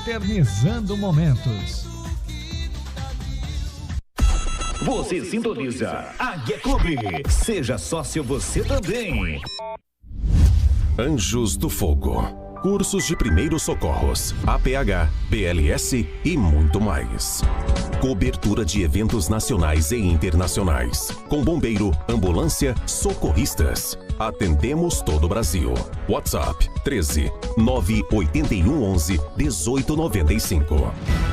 eternizando momentos. Você sintoniza Águia Clube. Seja sócio você também. Anjos do Fogo. Cursos de primeiros socorros, APH, BLS e muito mais. Cobertura de eventos nacionais e internacionais. Com bombeiro, ambulância, socorristas. Atendemos todo o Brasil. WhatsApp 13 981 11 1895.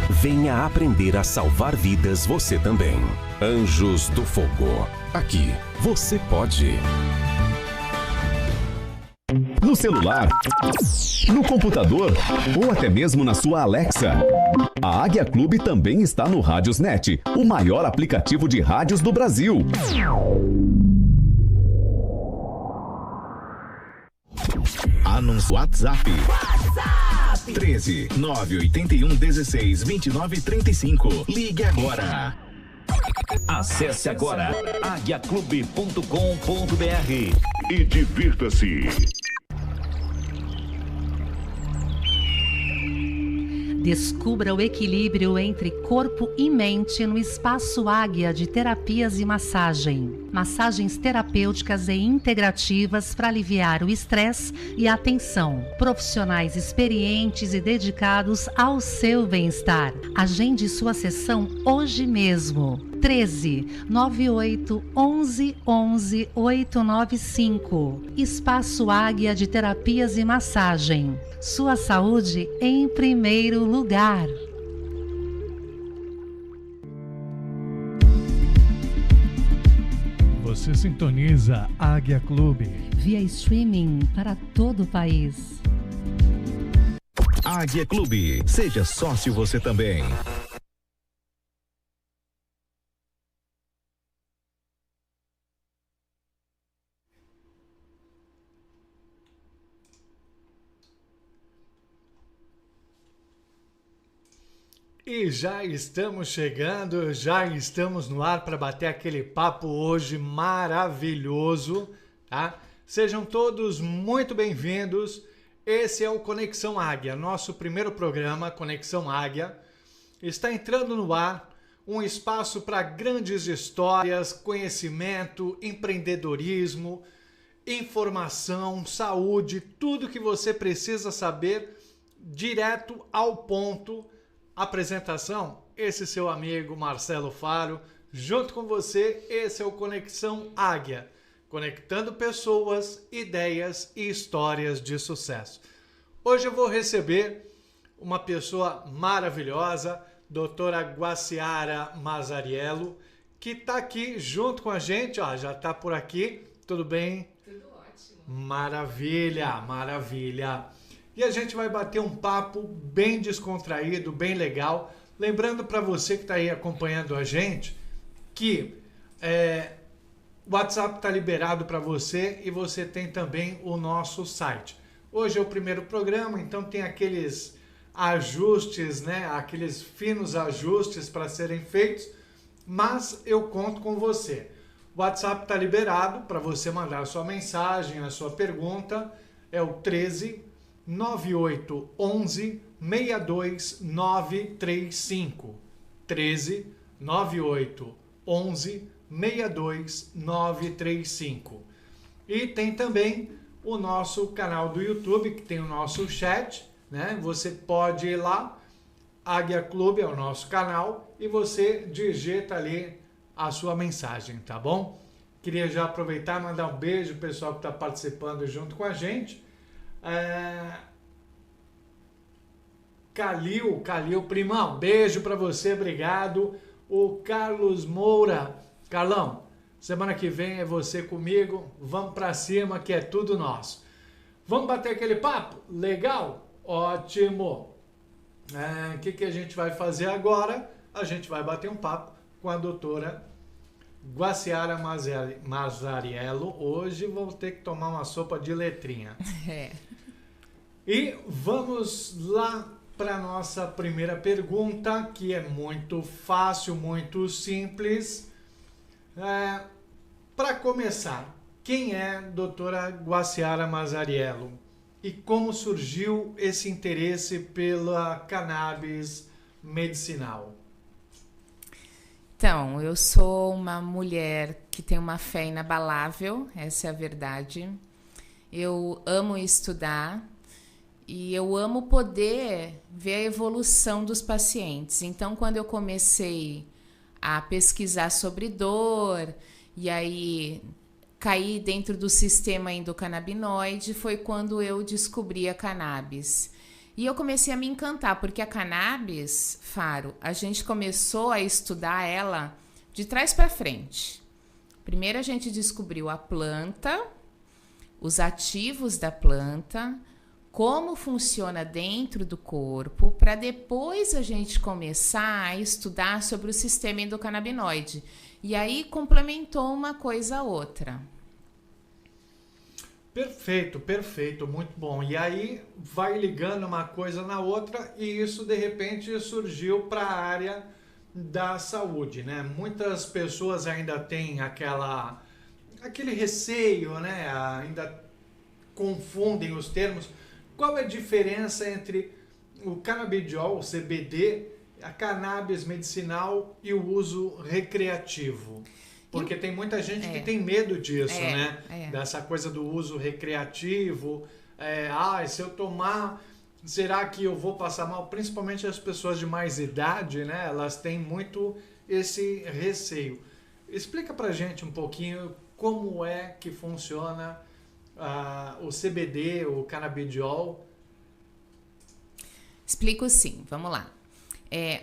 Venha aprender a salvar vidas você também. Anjos do Fogo. Aqui você pode. No celular, no computador ou até mesmo na sua Alexa. A Águia Clube também está no Rádiosnet, o maior aplicativo de rádios do Brasil. Anúncio WhatsApp. 13 981 16 29 35. Ligue agora. Acesse agora aguiaclube.com.br e divirta-se. Descubra o equilíbrio entre corpo e mente no Espaço Águia de Terapias e Massagem. Massagens terapêuticas e integrativas para aliviar o estresse e a tensão. Profissionais experientes e dedicados ao seu bem-estar. Agende sua sessão hoje mesmo. 13 98 11 11 895. Espaço Águia de Terapias e Massagem. Sua saúde em primeiro lugar. Você sintoniza Águia Clube. Via streaming para todo o país. Águia Clube. Seja sócio você também. E já estamos chegando, já estamos no ar para bater aquele papo hoje maravilhoso, tá? Sejam todos muito bem-vindos. Esse é o Conexão Águia, nosso primeiro programa, Conexão Águia. Está entrando no ar um espaço para grandes histórias, conhecimento, empreendedorismo, informação, saúde, tudo que você precisa saber direto ao ponto. Apresentação, esse seu amigo Marcelo Faro, junto com você, esse é o Conexão Águia, conectando pessoas, ideias e histórias de sucesso. Hoje eu vou receber uma pessoa maravilhosa, doutora Guaciara Mazariello, que está aqui junto com a gente, ó, já está por aqui, tudo bem? Tudo ótimo. Maravilha, maravilha. E a gente vai bater um papo bem descontraído, bem legal. Lembrando para você que está aí acompanhando a gente que o WhatsApp está liberado para você e você tem também o nosso site. Hoje é o primeiro programa, então tem aqueles ajustes, né? Aqueles finos ajustes para serem feitos, mas eu conto com você. O WhatsApp está liberado para você mandar a sua mensagem, a sua pergunta. É o 13 9811 62935. 13 9811 62935. E tem também o nosso canal do YouTube, que tem o nosso chat, né? Você pode ir lá, Águia Clube é o nosso canal, e você digita ali a sua mensagem, tá bom? Queria já aproveitar e mandar um beijo pro pessoal que está participando junto com a gente. Calil, primão, beijo pra você, obrigado. O Carlos Moura, Carlão, semana que vem é você comigo, vamos pra cima que é tudo nosso. Vamos bater aquele papo? Legal? Ótimo. O que a gente vai fazer agora? A gente vai bater um papo com a doutora Guaciara Mazariello. Hoje vou ter que tomar uma sopa de letrinha. E vamos lá para a nossa primeira pergunta, que é muito fácil, muito simples. Para começar, quem é a doutora Guaciara Mazariello? e como surgiu esse interesse pela cannabis medicinal? Então, eu sou uma mulher que tem uma fé inabalável, essa é a verdade. Eu amo estudar e eu amo poder ver a evolução dos pacientes. Então, quando eu comecei a pesquisar sobre dor e aí caí dentro do sistema endocannabinoide, foi quando eu descobri a cannabis. E eu comecei a me encantar, porque a cannabis, Faro, a gente começou a estudar ela de trás para frente. Primeiro a gente descobriu a planta, os ativos da planta, como funciona dentro do corpo, para depois a gente começar a estudar sobre o sistema endocannabinoide. E aí complementou uma coisa a outra. Perfeito, perfeito, muito bom. E aí vai ligando uma coisa na outra e isso de repente surgiu para a área da saúde, né? Muitas pessoas ainda têm aquele receio, né? Ainda confundem os termos. Qual é a diferença entre o canabidiol, o CBD, a cannabis medicinal e o uso recreativo? Porque tem muita gente que tem medo disso, né? Dessa coisa do uso recreativo. Se eu tomar, será que eu vou passar mal? Principalmente as pessoas de mais idade, né? Elas têm muito esse receio. Explica pra gente um pouquinho como é que funciona o CBD, o canabidiol. Explico sim, vamos lá.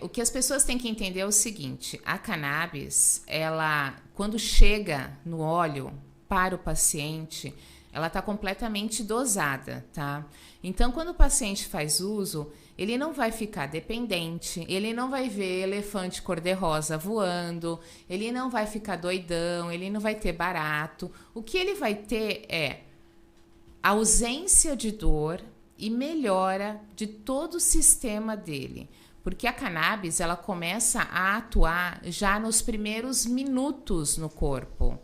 O que as pessoas têm que entender é o seguinte: a cannabis, ela, quando chega no óleo para o paciente, ela está completamente dosada, tá? Então, quando o paciente faz uso, ele não vai ficar dependente, ele não vai ver elefante cor-de-rosa voando, ele não vai ficar doidão, ele não vai ter barato. O que ele vai ter é ausência de dor e melhora de todo o sistema dele. Porque a cannabis, ela começa a atuar já nos primeiros minutos no corpo.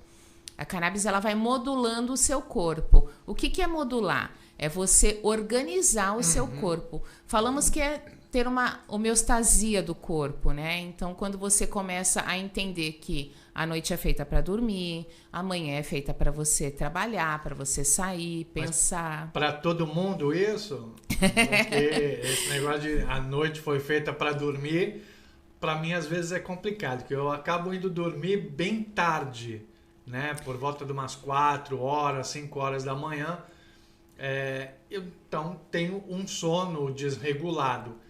A cannabis, ela vai modulando o seu corpo. O que é modular? É você organizar o seu corpo. Falamos que é ter uma homeostasia do corpo, né? Então, quando você começa a entender que a noite é feita para dormir, a manhã é feita para você trabalhar, para você sair, pensar. Para todo mundo isso? Porque esse negócio de a noite foi feita para dormir, para mim às vezes é complicado, porque eu acabo indo dormir bem tarde, né? Por volta de umas 4 horas, 5 horas da manhã. Então tenho um sono desregulado.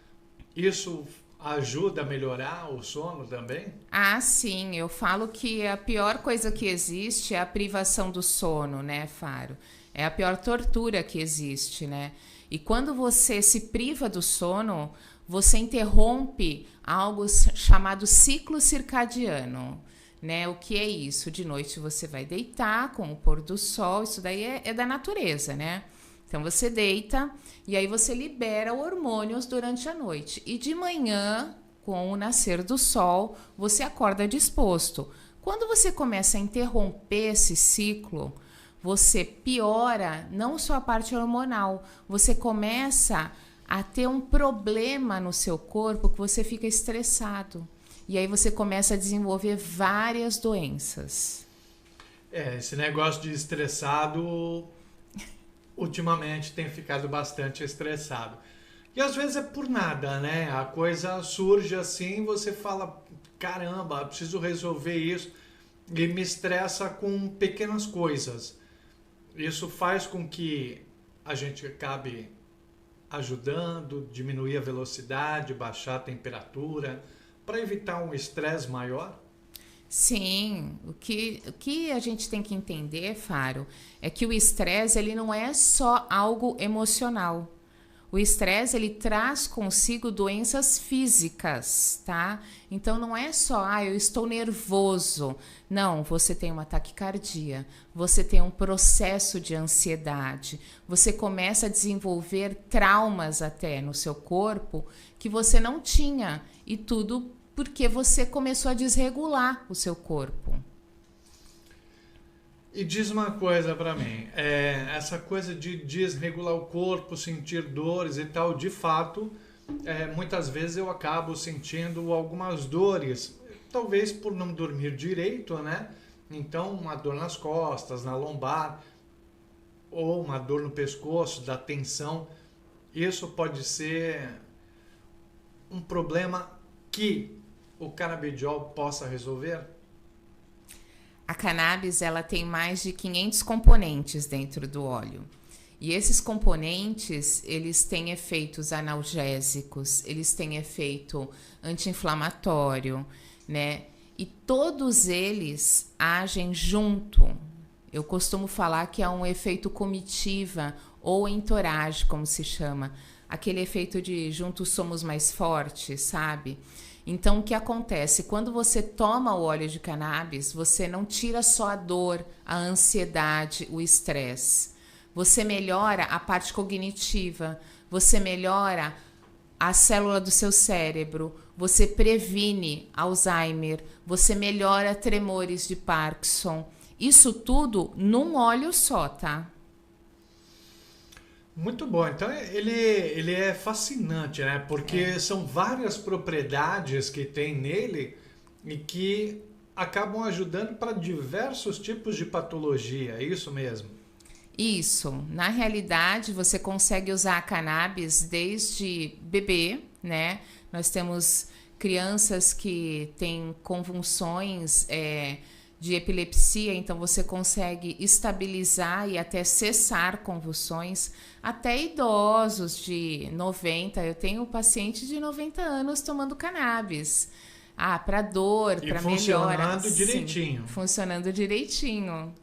Isso ajuda a melhorar o sono também? Ah, sim. Eu falo que a pior coisa que existe é a privação do sono, né, Faro? É a pior tortura que existe, né? E quando você se priva do sono, você interrompe algo chamado ciclo circadiano, né? O que é isso? De noite você vai deitar com o pôr do sol, isso daí é da natureza, né? Então você deita e aí você libera hormônios durante a noite. E de manhã, com o nascer do sol, você acorda disposto. Quando você começa a interromper esse ciclo, você piora não só a parte hormonal, você começa a ter um problema no seu corpo que você fica estressado. E aí você começa a desenvolver várias doenças. Esse negócio de estressado, ultimamente tem ficado bastante estressado. E às vezes é por nada, né? A coisa surge assim, você fala, caramba, preciso resolver isso, e me estressa com pequenas coisas. Isso faz com que a gente acabe ajudando, diminuir a velocidade, baixar a temperatura, para evitar um estresse maior? Sim, o que a gente tem que entender, Faro, é que o estresse ele não é só algo emocional. O estresse ele traz consigo doenças físicas, tá? Então não é só, eu estou nervoso. Não, você tem uma taquicardia, você tem um processo de ansiedade, você começa a desenvolver traumas até no seu corpo que você não tinha, e tudo porque você começou a desregular o seu corpo. E diz uma coisa para mim, essa coisa de desregular o corpo, sentir dores e tal, de fato, muitas vezes eu acabo sentindo algumas dores, talvez por não dormir direito, né? Então, uma dor nas costas, na lombar, ou uma dor no pescoço, da tensão, isso pode ser um problema que o canabidiol possa resolver? A cannabis, ela tem mais de 500 componentes dentro do óleo. E esses componentes, eles têm efeitos analgésicos, eles têm efeito anti-inflamatório, né? E todos eles agem junto. Eu costumo falar que é um efeito comitiva ou entourage, como se chama. Aquele efeito de juntos somos mais fortes, sabe? Então, o que acontece? Quando você toma o óleo de cannabis, você não tira só a dor, a ansiedade, o estresse. Você melhora a parte cognitiva, você melhora a célula do seu cérebro, você previne Alzheimer, você melhora tremores de Parkinson. Isso tudo num óleo só, tá? Muito bom. Então ele é fascinante, né? Porque são várias propriedades que tem nele e que acabam ajudando para diversos tipos de patologia. É isso mesmo? Isso. Na realidade, você consegue usar a cannabis desde bebê, né? Nós temos crianças que têm convulsões de epilepsia, então você consegue estabilizar e até cessar convulsões, até idosos de 90. Eu tenho paciente de 90 anos tomando cannabis. Para dor, para melhora. Funcionando direitinho. Sim, funcionando direitinho.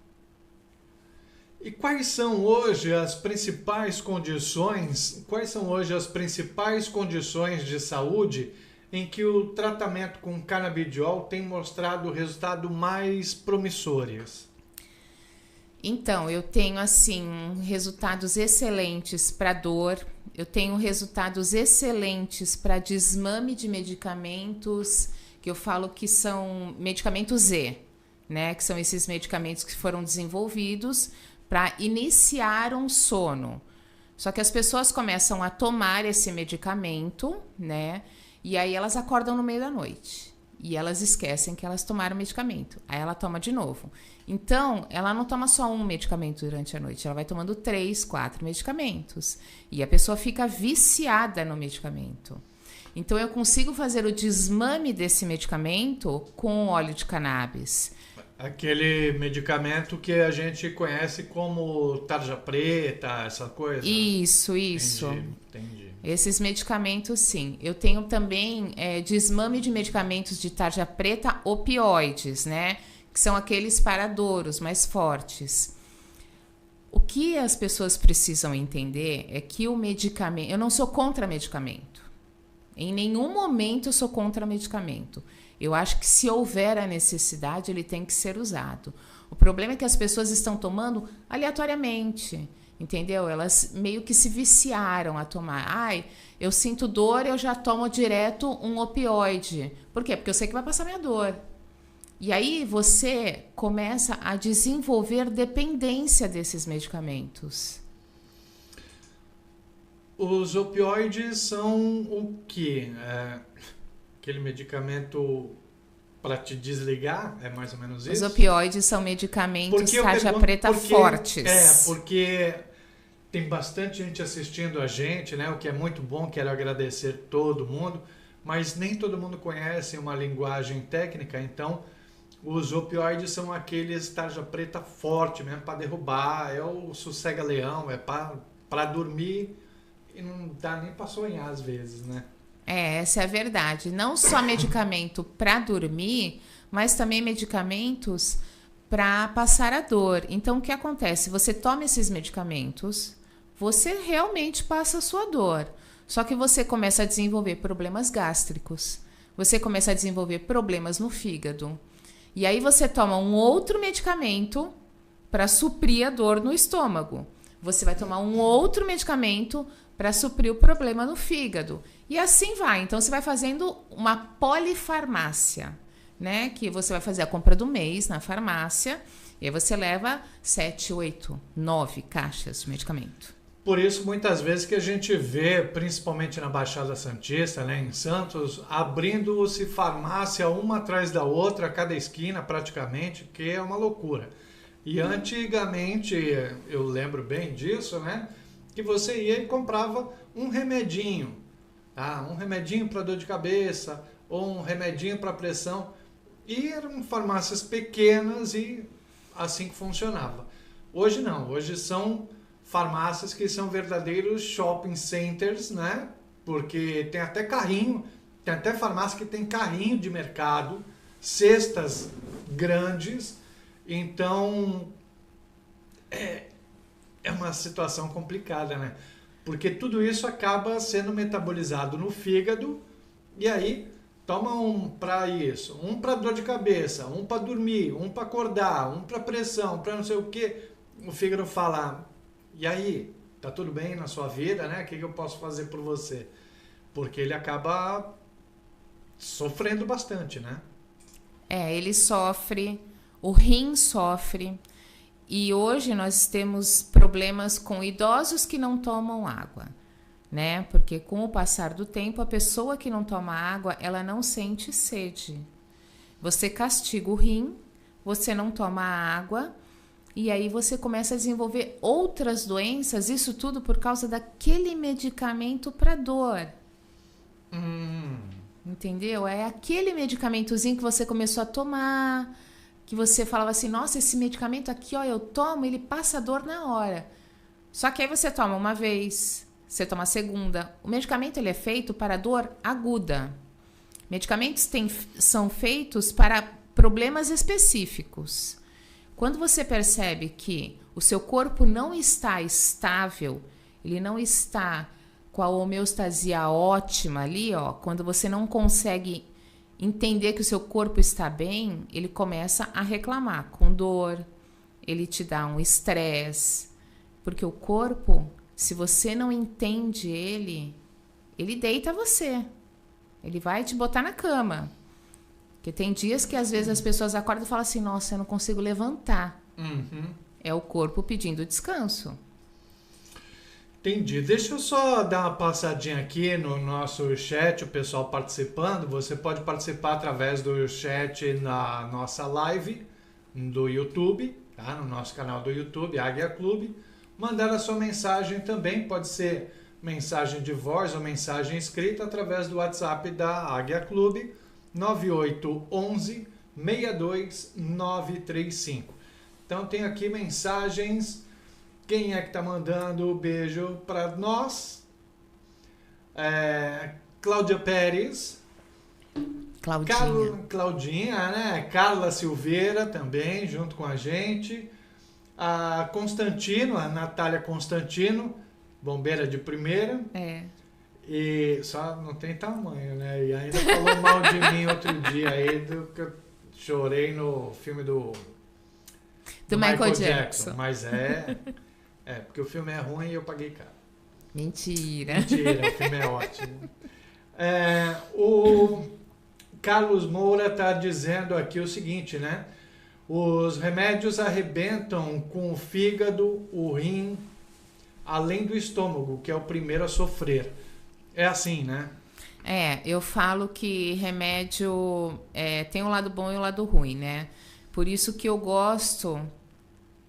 E quais são hoje as principais condições de saúde em que o tratamento com canabidiol tem mostrado resultados mais promissores? Então, eu tenho assim resultados excelentes para dor, eu tenho resultados excelentes para desmame de medicamentos, que eu falo que são medicamentos Z, né? Que são esses medicamentos que foram desenvolvidos para iniciar um sono. Só que as pessoas começam a tomar esse medicamento, né? E aí elas acordam no meio da noite. E elas esquecem que elas tomaram o medicamento. Aí ela toma de novo. Então, ela não toma só um medicamento durante a noite. Ela vai tomando 3, 4 medicamentos. E a pessoa fica viciada no medicamento. Então, eu consigo fazer o desmame desse medicamento com óleo de cannabis. Aquele medicamento que a gente conhece como tarja preta, essa coisa? Isso. Entendi. Esses medicamentos, sim. Eu tenho também desmame de medicamentos de tarja preta opioides, né? Que são aqueles para dor, os mais fortes. O que as pessoas precisam entender é que o medicamento... Eu não sou contra medicamento. Em nenhum momento eu sou contra medicamento. Eu acho que se houver a necessidade, ele tem que ser usado. O problema é que as pessoas estão tomando aleatoriamente, entendeu? Elas meio que se viciaram a tomar. Eu sinto dor, eu já tomo direto um opioide. Por quê? Porque eu sei que vai passar minha dor. E aí você começa a desenvolver dependência desses medicamentos. Os opioides são o quê? Aquele medicamento para te desligar? É mais ou menos isso? Os opioides são medicamentos tarja preta fortes. Porque tem bastante gente assistindo a gente, né? O que é muito bom, quero agradecer todo mundo, mas nem todo mundo conhece uma linguagem técnica, então os opioides são aqueles tarja preta forte mesmo para derrubar, é o sossega-leão, é para dormir e não dá nem para sonhar às vezes, né? Essa é a verdade. Não só medicamento para dormir, mas também medicamentos para passar a dor. Então, o que acontece? Você toma esses medicamentos, você realmente passa a sua dor. Só que você começa a desenvolver problemas gástricos. Você começa a desenvolver problemas no fígado. E aí você toma um outro medicamento para suprir a dor no estômago. Você vai tomar um outro medicamento para suprir o problema no fígado. E assim vai. Então, você vai fazendo uma polifarmácia, né? Que você vai fazer a compra do mês na farmácia E aí você leva 7, 8, 9 caixas de medicamento. Por isso, muitas vezes que a gente vê, principalmente na Baixada Santista, né, em Santos, abrindo-se farmácia uma atrás da outra, a cada esquina praticamente, que é uma loucura. E antigamente, eu lembro bem disso, né, que você ia e comprava um remedinho, tá? Um remedinho para dor de cabeça, ou um remedinho para pressão. E eram farmácias pequenas e assim que funcionava. Hoje não, hoje são farmácias que são verdadeiros shopping centers, né? Porque tem até carrinho, tem até farmácia que tem carrinho de mercado, cestas grandes. Então, é uma situação complicada, né? Porque tudo isso acaba sendo metabolizado no fígado e aí toma um para isso, um para dor de cabeça, um para dormir, um para acordar, um para pressão, para não sei o quê. O fígado fala: e aí, tá tudo bem na sua vida, né? O que eu posso fazer por você? Porque ele acaba sofrendo bastante, né? Ele sofre, o rim sofre. E hoje nós temos problemas com idosos que não tomam água, né? Porque com o passar do tempo, a pessoa que não toma água, ela não sente sede. Você castiga o rim, você não toma água, e aí você começa a desenvolver outras doenças, isso tudo por causa daquele medicamento para dor. Entendeu? É aquele medicamentozinho que você começou a tomar, que você falava assim: nossa, esse medicamento aqui, ó, eu tomo, ele passa a dor na hora. Só que aí você toma uma vez, você toma a segunda. O medicamento ele é feito para dor aguda. Medicamentos são feitos para problemas específicos. Quando você percebe que o seu corpo não está estável, ele não está com a homeostasia ótima ali, ó, quando você não consegue entender que o seu corpo está bem, ele começa a reclamar com dor, ele te dá um estresse, porque o corpo, se você não entende ele deita você, ele vai te botar na cama. Porque tem dias que às vezes as pessoas acordam e falam assim: nossa, eu não consigo levantar. É o corpo pedindo descanso. Entendi. Deixa eu só dar uma passadinha aqui no nosso chat, o pessoal participando. Você pode participar através do chat na nossa live do YouTube, tá? No nosso canal do YouTube, Águia Clube. Mandar a sua mensagem também, pode ser mensagem de voz ou mensagem escrita através do WhatsApp da Águia Clube, 9811 62935. Então tem aqui mensagens. Quem é que tá mandando beijo para nós? Cláudia Pérez. Claudinha, né? Carla Silveira também, junto com a gente. A Constantino, a Natália Constantino, bombeira de primeira. E só não tem tamanho, né? E ainda falou mal de mim outro dia aí, do que eu chorei no filme do Michael Jackson. Mas porque o filme é ruim e eu paguei caro. Mentira, o filme é ótimo. O Carlos Moura está dizendo aqui o seguinte, né? Os remédios arrebentam com o fígado, o rim, além do estômago, que é o primeiro a sofrer. É assim, né? Eu falo que remédio tem um lado bom e um lado ruim, né? Por isso que eu gosto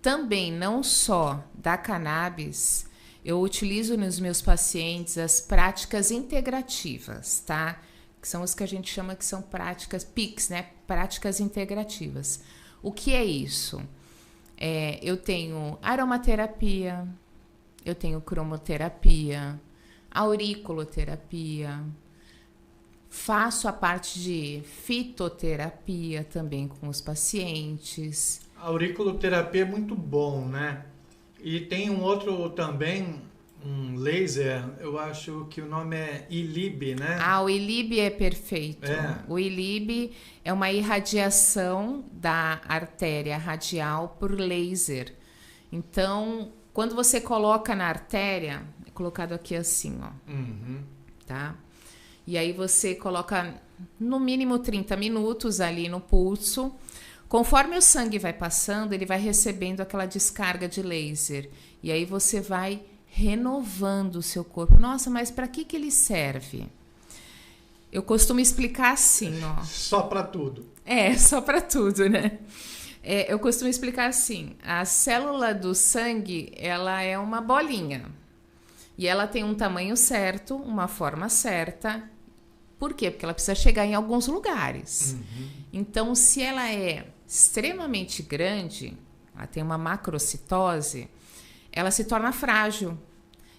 também, não só da cannabis, eu utilizo nos meus pacientes as práticas integrativas, tá? Que são os que a gente chama que são práticas PICs, né? Práticas integrativas. O que é isso? Eu tenho aromaterapia, eu tenho cromoterapia, auriculoterapia, faço a parte de fitoterapia também com os pacientes. A auriculoterapia é muito bom, né? E tem um outro também, um laser, eu acho que o nome é ILIB, né? O ILIB é perfeito. O ILIB é uma irradiação da artéria radial por laser. Então, quando você coloca na artéria, é colocado aqui assim, ó. Tá? E aí você coloca no mínimo 30 minutos ali no pulso. Conforme o sangue vai passando, ele vai recebendo aquela descarga de laser. E aí você vai renovando o seu corpo. Nossa, mas para que ele serve? Eu costumo explicar assim, ó. Só para tudo. Só para tudo, né? Eu costumo explicar assim. A célula do sangue, ela é uma bolinha. E ela tem um tamanho certo, uma forma certa. Por quê? Porque ela precisa chegar em alguns lugares. Então, se ela é extremamente grande, ela tem uma macrocitose, ela se torna frágil.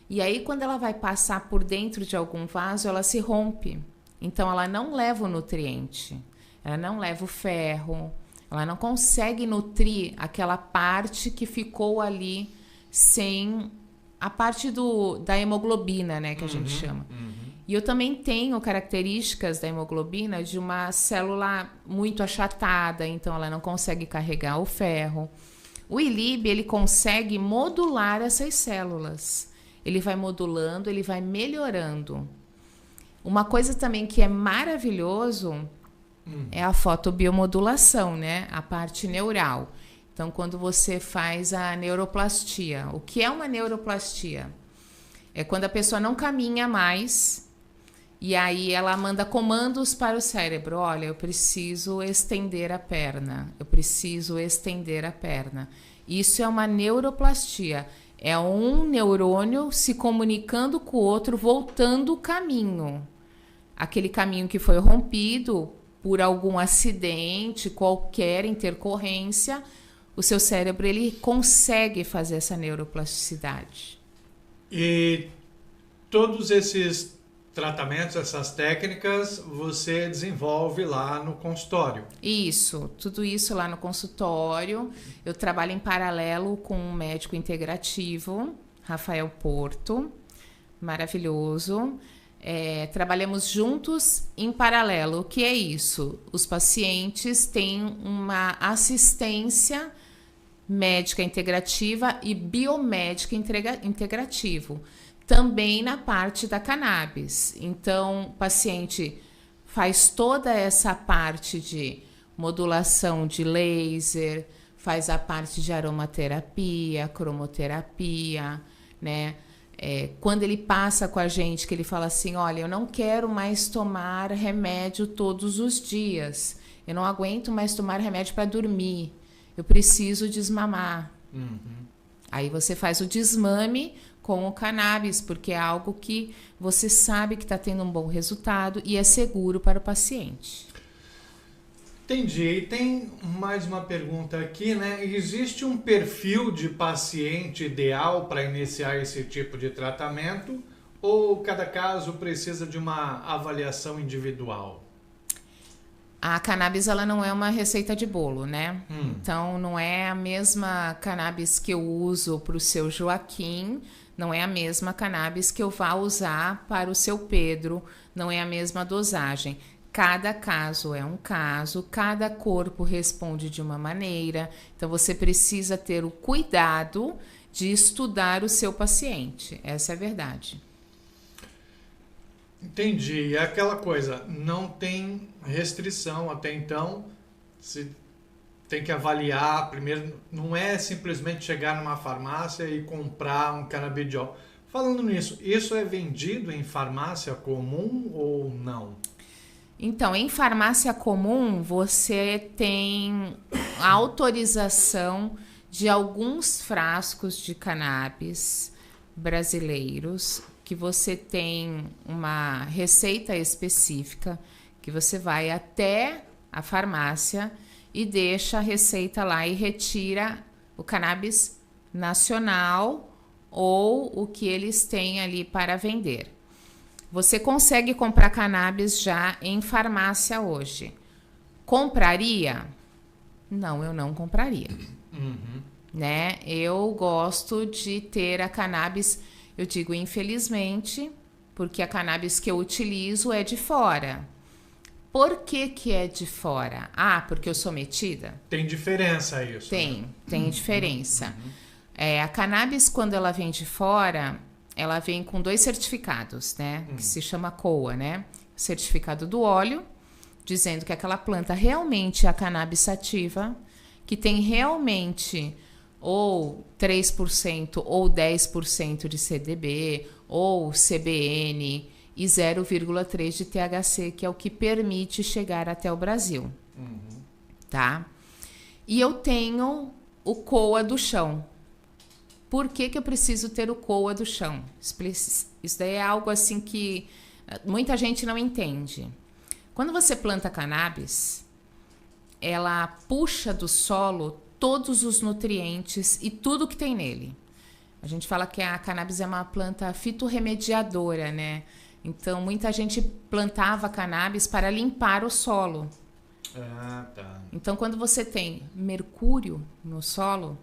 E aí, quando ela vai passar por dentro de algum vaso, ela se rompe. Então, ela não leva o nutriente, ela não leva o ferro, ela não consegue nutrir aquela parte que ficou ali sem a parte da hemoglobina, né, que a gente chama. E eu também tenho características da hemoglobina de uma célula muito achatada, então ela não consegue carregar o ferro. O ILIB, ele consegue modular essas células. Ele vai modulando, ele vai melhorando. Uma coisa também que é maravilhoso é a fotobiomodulação, né? A parte neural. Então, quando você faz a neuroplastia. O que é uma neuroplastia? É quando a pessoa não caminha mais e aí ela manda comandos para o cérebro. Olha, eu preciso estender a perna. Eu preciso estender a perna. Isso é uma neuroplastia. É um neurônio se comunicando com o outro, voltando o caminho. Aquele caminho que foi rompido por algum acidente, qualquer intercorrência, o seu cérebro ele consegue fazer essa neuroplasticidade. E todos esses tratamentos, essas técnicas, você desenvolve lá no consultório? Isso, tudo isso lá no consultório. Eu trabalho em paralelo com um médico integrativo, Rafael Porto, maravilhoso. Trabalhamos juntos em paralelo. O que é isso? Os pacientes têm uma assistência médica integrativa e biomédica integrativo. Também na parte da cannabis. Então, o paciente faz toda essa parte de modulação de laser, faz a parte de aromaterapia, cromoterapia, né? Quando ele passa com a gente, que ele fala assim, olha, eu não quero mais tomar remédio todos os dias. Eu não aguento mais tomar remédio para dormir. Eu preciso desmamar. Aí você faz o desmame com o cannabis, porque é algo que você sabe que está tendo um bom resultado e é seguro para o paciente. Entendi. E tem mais uma pergunta aqui, né? Existe um perfil de paciente ideal para iniciar esse tipo de tratamento ou cada caso precisa de uma avaliação individual? A cannabis, ela não é uma receita de bolo, né? Então, não é a mesma cannabis que eu uso para o seu Joaquim, não é a mesma cannabis que eu vá usar para o seu Pedro, não é a mesma dosagem. Cada caso é um caso, cada corpo responde de uma maneira, então você precisa ter o cuidado de estudar o seu paciente, essa é a verdade. Entendi. É aquela coisa, não tem restrição até então, se tem que avaliar primeiro, não é simplesmente chegar numa farmácia e comprar um canabidiol. Falando nisso, isso é vendido em farmácia comum ou não? Então, em farmácia comum, você tem a autorização de alguns frascos de cannabis brasileiros, que você tem uma receita específica, que você vai até a farmácia e deixa a receita lá e retira o cannabis nacional ou o que eles têm ali para vender. Você consegue comprar cannabis já em farmácia hoje. Compraria? Não, eu não compraria. Né? Eu gosto de ter a cannabis, eu digo infelizmente, porque a cannabis que eu utilizo é de fora. Por que que é de fora? Ah, porque eu sou metida? Tem diferença isso? Tem diferença. A cannabis, quando ela vem de fora, ela vem com 2 certificados, né? Que se chama COA, né? Certificado do óleo dizendo que aquela planta realmente é a cannabis sativa, que tem realmente ou 3% ou 10% de CDB ou CBN e 0,3% de THC, que é o que permite chegar até o Brasil. Tá? E eu tenho o COA do chão. Por que eu preciso ter o COA do chão? Isso daí é algo assim que muita gente não entende. Quando você planta cannabis, ela puxa do solo todos os nutrientes e tudo que tem nele. A gente fala que a cannabis é uma planta fitorremediadora, né? Então, muita gente plantava cannabis para limpar o solo. Ah, tá. Então, quando você tem mercúrio no solo,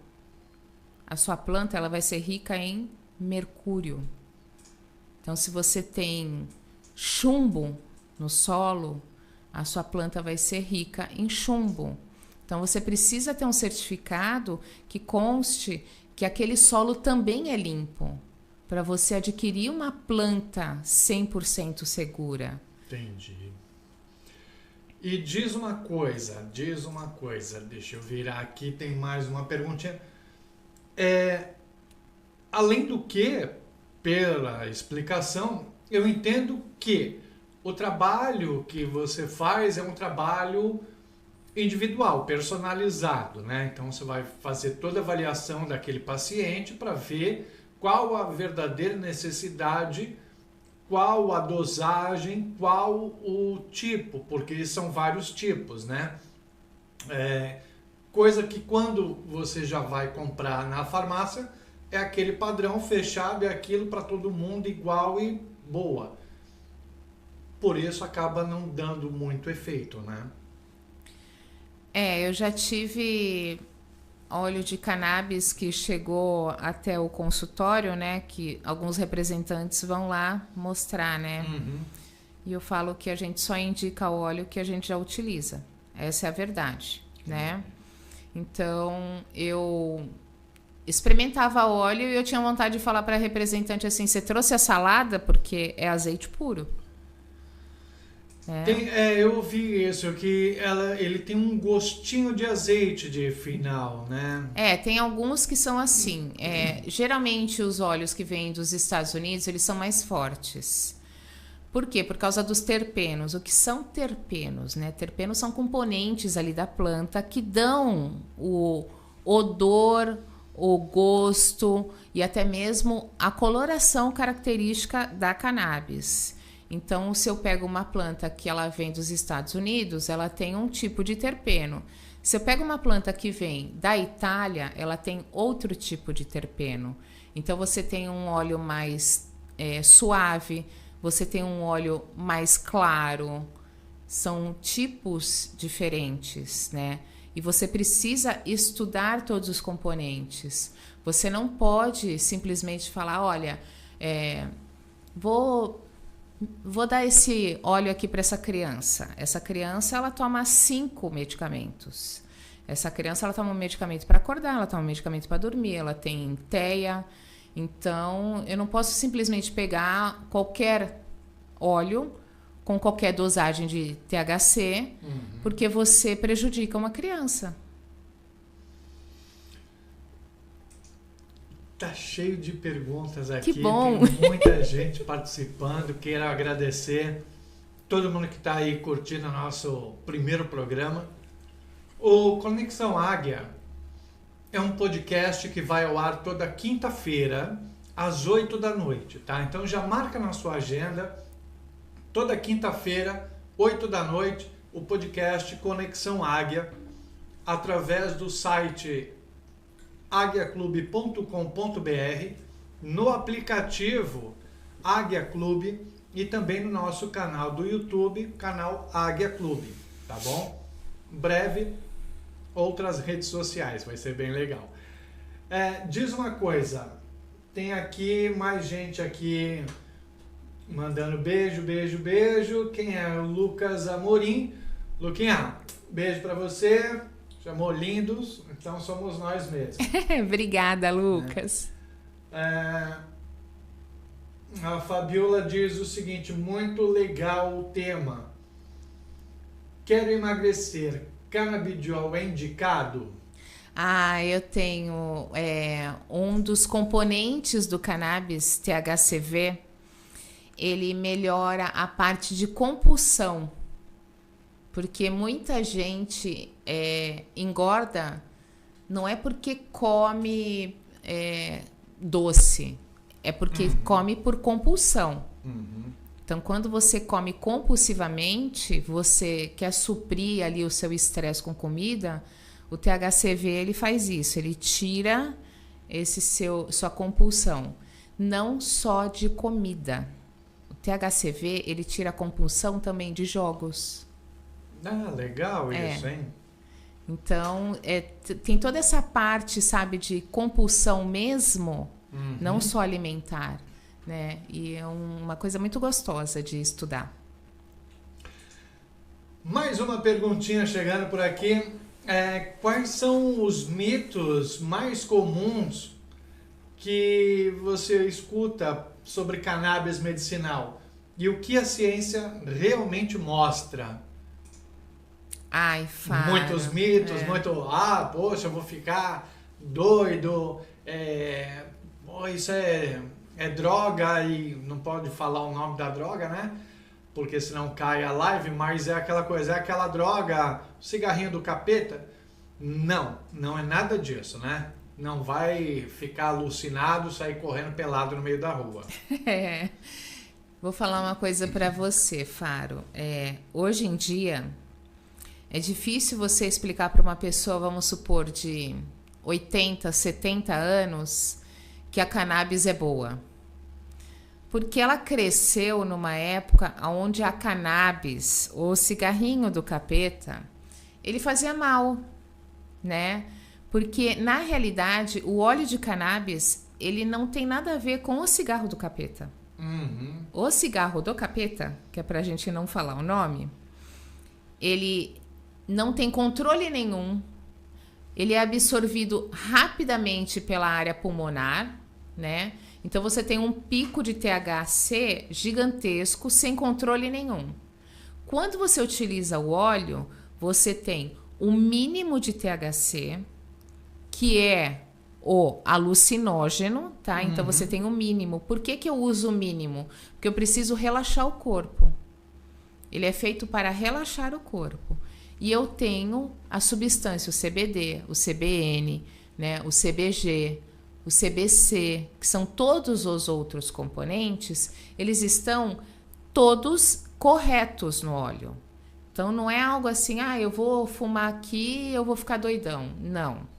a sua planta ela vai ser rica em mercúrio. Então, se você tem chumbo no solo, a sua planta vai ser rica em chumbo. Então, você precisa ter um certificado que conste que aquele solo também é limpo, para você adquirir uma planta 100% segura. Entendi. E diz uma coisa, deixa eu virar aqui, tem mais uma perguntinha. Além do que, pela explicação, eu entendo que o trabalho que você faz é um trabalho individual, personalizado, né? Então você vai fazer toda a avaliação daquele paciente para ver qual a verdadeira necessidade, qual a dosagem, qual o tipo, porque são vários tipos, né? Coisa que quando você já vai comprar na farmácia é aquele padrão fechado, é aquilo para todo mundo igual e boa. Por isso acaba não dando muito efeito, né? Eu já tive óleo de cannabis que chegou até o consultório, né? Que alguns representantes vão lá mostrar, né? E eu falo que a gente só indica o óleo que a gente já utiliza. Essa é a verdade, né? Então, eu experimentava óleo e eu tinha vontade de falar para a representante assim, você trouxe a salada? Porque é azeite puro. Eu ouvi isso, que ele tem um gostinho de azeite de final, né? Tem alguns que são assim. Geralmente os óleos que vêm dos Estados Unidos, eles são mais fortes. Por quê? Por causa dos terpenos. O que são terpenos, né? Terpenos são componentes ali da planta que dão o odor, o gosto e até mesmo a coloração característica da cannabis. Então, se eu pego uma planta que ela vem dos Estados Unidos, ela tem um tipo de terpeno. Se eu pego uma planta que vem da Itália, ela tem outro tipo de terpeno. Então, você tem um óleo mais suave, você tem um óleo mais claro. São tipos diferentes, né? E você precisa estudar todos os componentes. Você não pode simplesmente falar, olha, vou dar esse óleo aqui para essa criança. Essa criança, ela toma 5 medicamentos. Essa criança, ela toma um medicamento para acordar, ela toma um medicamento para dormir, ela tem TEA. Então, eu não posso simplesmente pegar qualquer óleo com qualquer dosagem de THC, porque você prejudica uma criança. Tá cheio de perguntas aqui. Que bom. Tem muita gente participando. Quero agradecer todo mundo que está aí curtindo o nosso primeiro programa. O Conexão Águia é um podcast que vai ao ar toda quinta-feira, às 8 da noite, tá? Então já marca na sua agenda, toda quinta-feira, 8 da noite, o podcast Conexão Águia, através do site aguiaclube.com.br, no aplicativo Águia Clube e também no nosso canal do YouTube, canal Águia Clube, tá bom? Em breve, outras redes sociais, vai ser bem legal. Diz uma coisa, tem aqui mais gente aqui mandando beijo, beijo, beijo. Quem é? O Lucas Amorim. Luquinha, beijo pra você. Chamou lindos, então somos nós mesmos. Obrigada, Lucas. A Fabiola diz o seguinte, muito legal o tema. quero emagrecer, canabidiol é indicado? Eu tenho um dos componentes do cannabis, THCV, ele melhora a parte de compulsão, porque muita gente engorda não é porque come doce, é porque come por compulsão. Então, quando você come compulsivamente, você quer suprir ali o seu estresse com comida, o THCV ele faz isso, ele tira sua compulsão, não só de comida. O THCV ele tira a compulsão também de jogos. Legal isso, hein? Então, tem toda essa parte, sabe, de compulsão mesmo, não só alimentar, né? E é uma coisa muito gostosa de estudar. Mais uma perguntinha chegando por aqui. Quais são os mitos mais comuns que você escuta sobre cannabis medicinal? E o que a ciência realmente mostra? Faro. Muitos mitos, poxa, eu vou ficar doido, isso é droga e não pode falar o nome da droga, né? Porque senão cai a live, mas é aquela coisa, é aquela droga, cigarrinho do capeta. Não é nada disso, né? Não vai ficar alucinado, sair correndo pelado no meio da rua. Vou falar uma coisa para você, Faro. Hoje em dia, é difícil você explicar para uma pessoa, vamos supor, de 80, 70 anos, que a cannabis é boa. Porque ela cresceu numa época onde a cannabis, o cigarrinho do capeta, ele fazia mal, né? Porque, na realidade, o óleo de cannabis, ele não tem nada a ver com o cigarro do capeta. O cigarro do capeta, que é pra gente não falar o nome, ele não tem controle nenhum, ele é absorvido rapidamente pela área pulmonar, né? Então, você tem um pico de THC gigantesco, sem controle nenhum. Quando você utiliza o óleo, você tem o mínimo de THC, que é o alucinógeno, tá? Então, você tem o mínimo. Por que eu uso o mínimo? Porque eu preciso relaxar o corpo. Ele é feito para relaxar o corpo. E eu tenho a substância, o CBD, o CBN, né? O CBG, o CBC, que são todos os outros componentes, eles estão todos corretos no óleo. Então, não é algo assim, eu vou fumar aqui, eu vou ficar doidão. Não.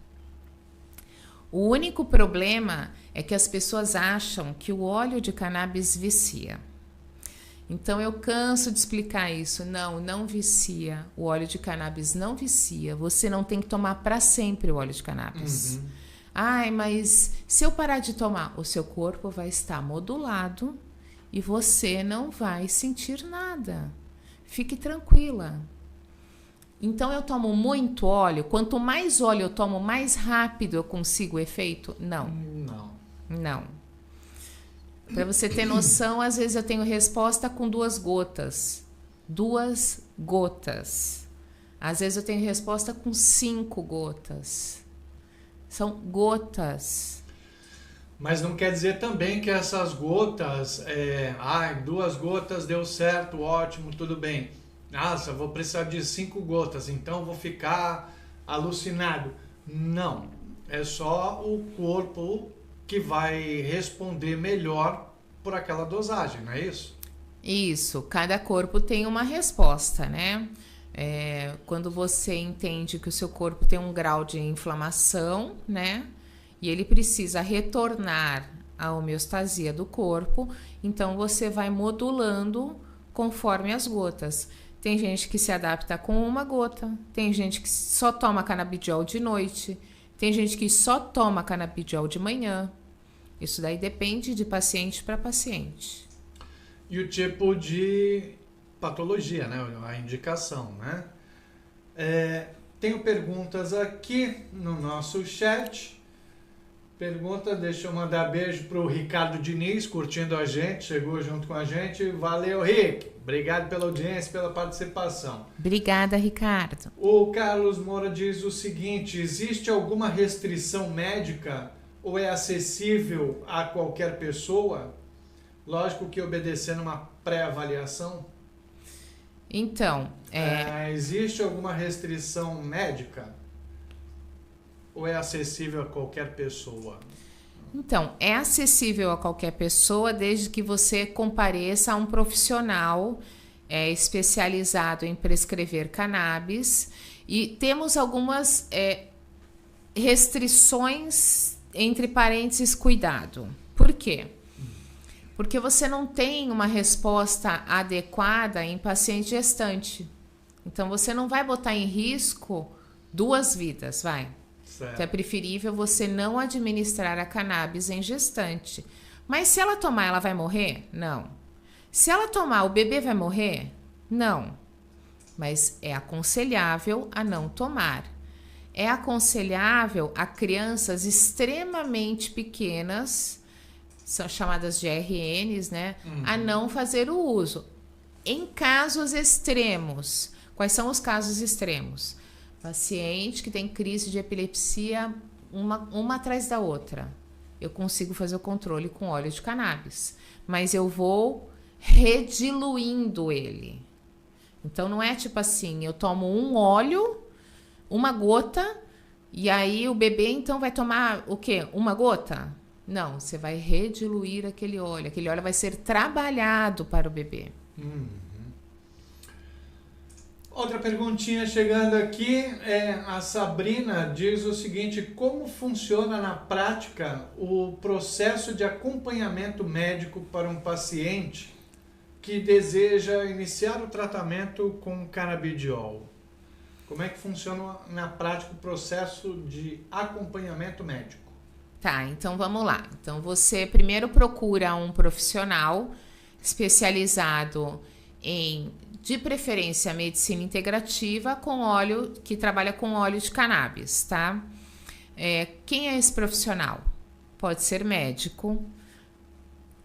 O único problema é que as pessoas acham que o óleo de cannabis vicia. Então, eu canso de explicar isso. Não vicia. O óleo de cannabis não vicia. Você não tem que tomar para sempre o óleo de cannabis. Mas se eu parar de tomar, o seu corpo vai estar modulado e você não vai sentir nada. Fique tranquila. Então, eu tomo muito óleo. Quanto mais óleo eu tomo, mais rápido eu consigo o efeito? Não. Para você ter noção, às vezes eu tenho resposta com 2 gotas. 2 gotas. Às vezes eu tenho resposta com 5 gotas. São gotas. Mas não quer dizer também que essas gotas, 2 gotas deu certo, ótimo, tudo bem. Nossa, eu vou precisar de 5 gotas, então vou ficar alucinado. Não, é só o corpo que vai responder melhor por aquela dosagem, não é isso? Isso, cada corpo tem uma resposta, né? Quando você entende que o seu corpo tem um grau de inflamação, né? E ele precisa retornar à homeostasia do corpo, então você vai modulando conforme as gotas. Tem gente que se adapta com 1 gota, tem gente que só toma canabidiol de noite, tem gente que só toma canabidiol de manhã. Isso daí depende de paciente para paciente. E o tipo de patologia, né? A indicação, né? Tenho perguntas aqui no nosso chat. Pergunta, deixa eu mandar beijo pro Ricardo Diniz, curtindo a gente, chegou junto com a gente. Valeu, Rick. Obrigado pela audiência, pela participação. Obrigada, Ricardo. O Carlos Moura diz o seguinte: existe alguma restrição médica ou é acessível a qualquer pessoa? Lógico que obedecendo uma pré-avaliação. Então, existe alguma restrição médica ou é acessível a qualquer pessoa? Então, é acessível a qualquer pessoa desde que você compareça a um profissional especializado em prescrever cannabis. E temos algumas restrições, entre parênteses, cuidado. Por quê? Porque você não tem uma resposta adequada em paciente gestante. Então, você não vai botar em risco 2 vidas, vai. Certo. Então, é preferível você não administrar a cannabis em gestante. Mas se ela tomar, ela vai morrer? Não. Se ela tomar, o bebê vai morrer? Não. Mas é aconselhável a não tomar. É aconselhável a crianças extremamente pequenas, são chamadas de RNs, né? A não fazer o uso. Em casos extremos. Quais são os casos extremos? Paciente que tem crise de epilepsia uma atrás da outra. Eu consigo fazer o controle com óleo de cannabis. Mas eu vou rediluindo ele. Então não é tipo assim, eu tomo um óleo, uma gota, e aí o bebê então vai tomar o quê? Uma gota? Não, você vai rediluir aquele óleo. Aquele óleo vai ser trabalhado para o bebê. Outra perguntinha chegando aqui, a Sabrina diz o seguinte: como funciona na prática o processo de acompanhamento médico para um paciente que deseja iniciar o tratamento com canabidiol? Como é que funciona na prática o processo de acompanhamento médico? Tá, então vamos lá. Então você primeiro procura um profissional especializado em, de preferência, medicina integrativa com óleo, que trabalha com óleo de cannabis, tá? Quem é esse profissional? Pode ser médico,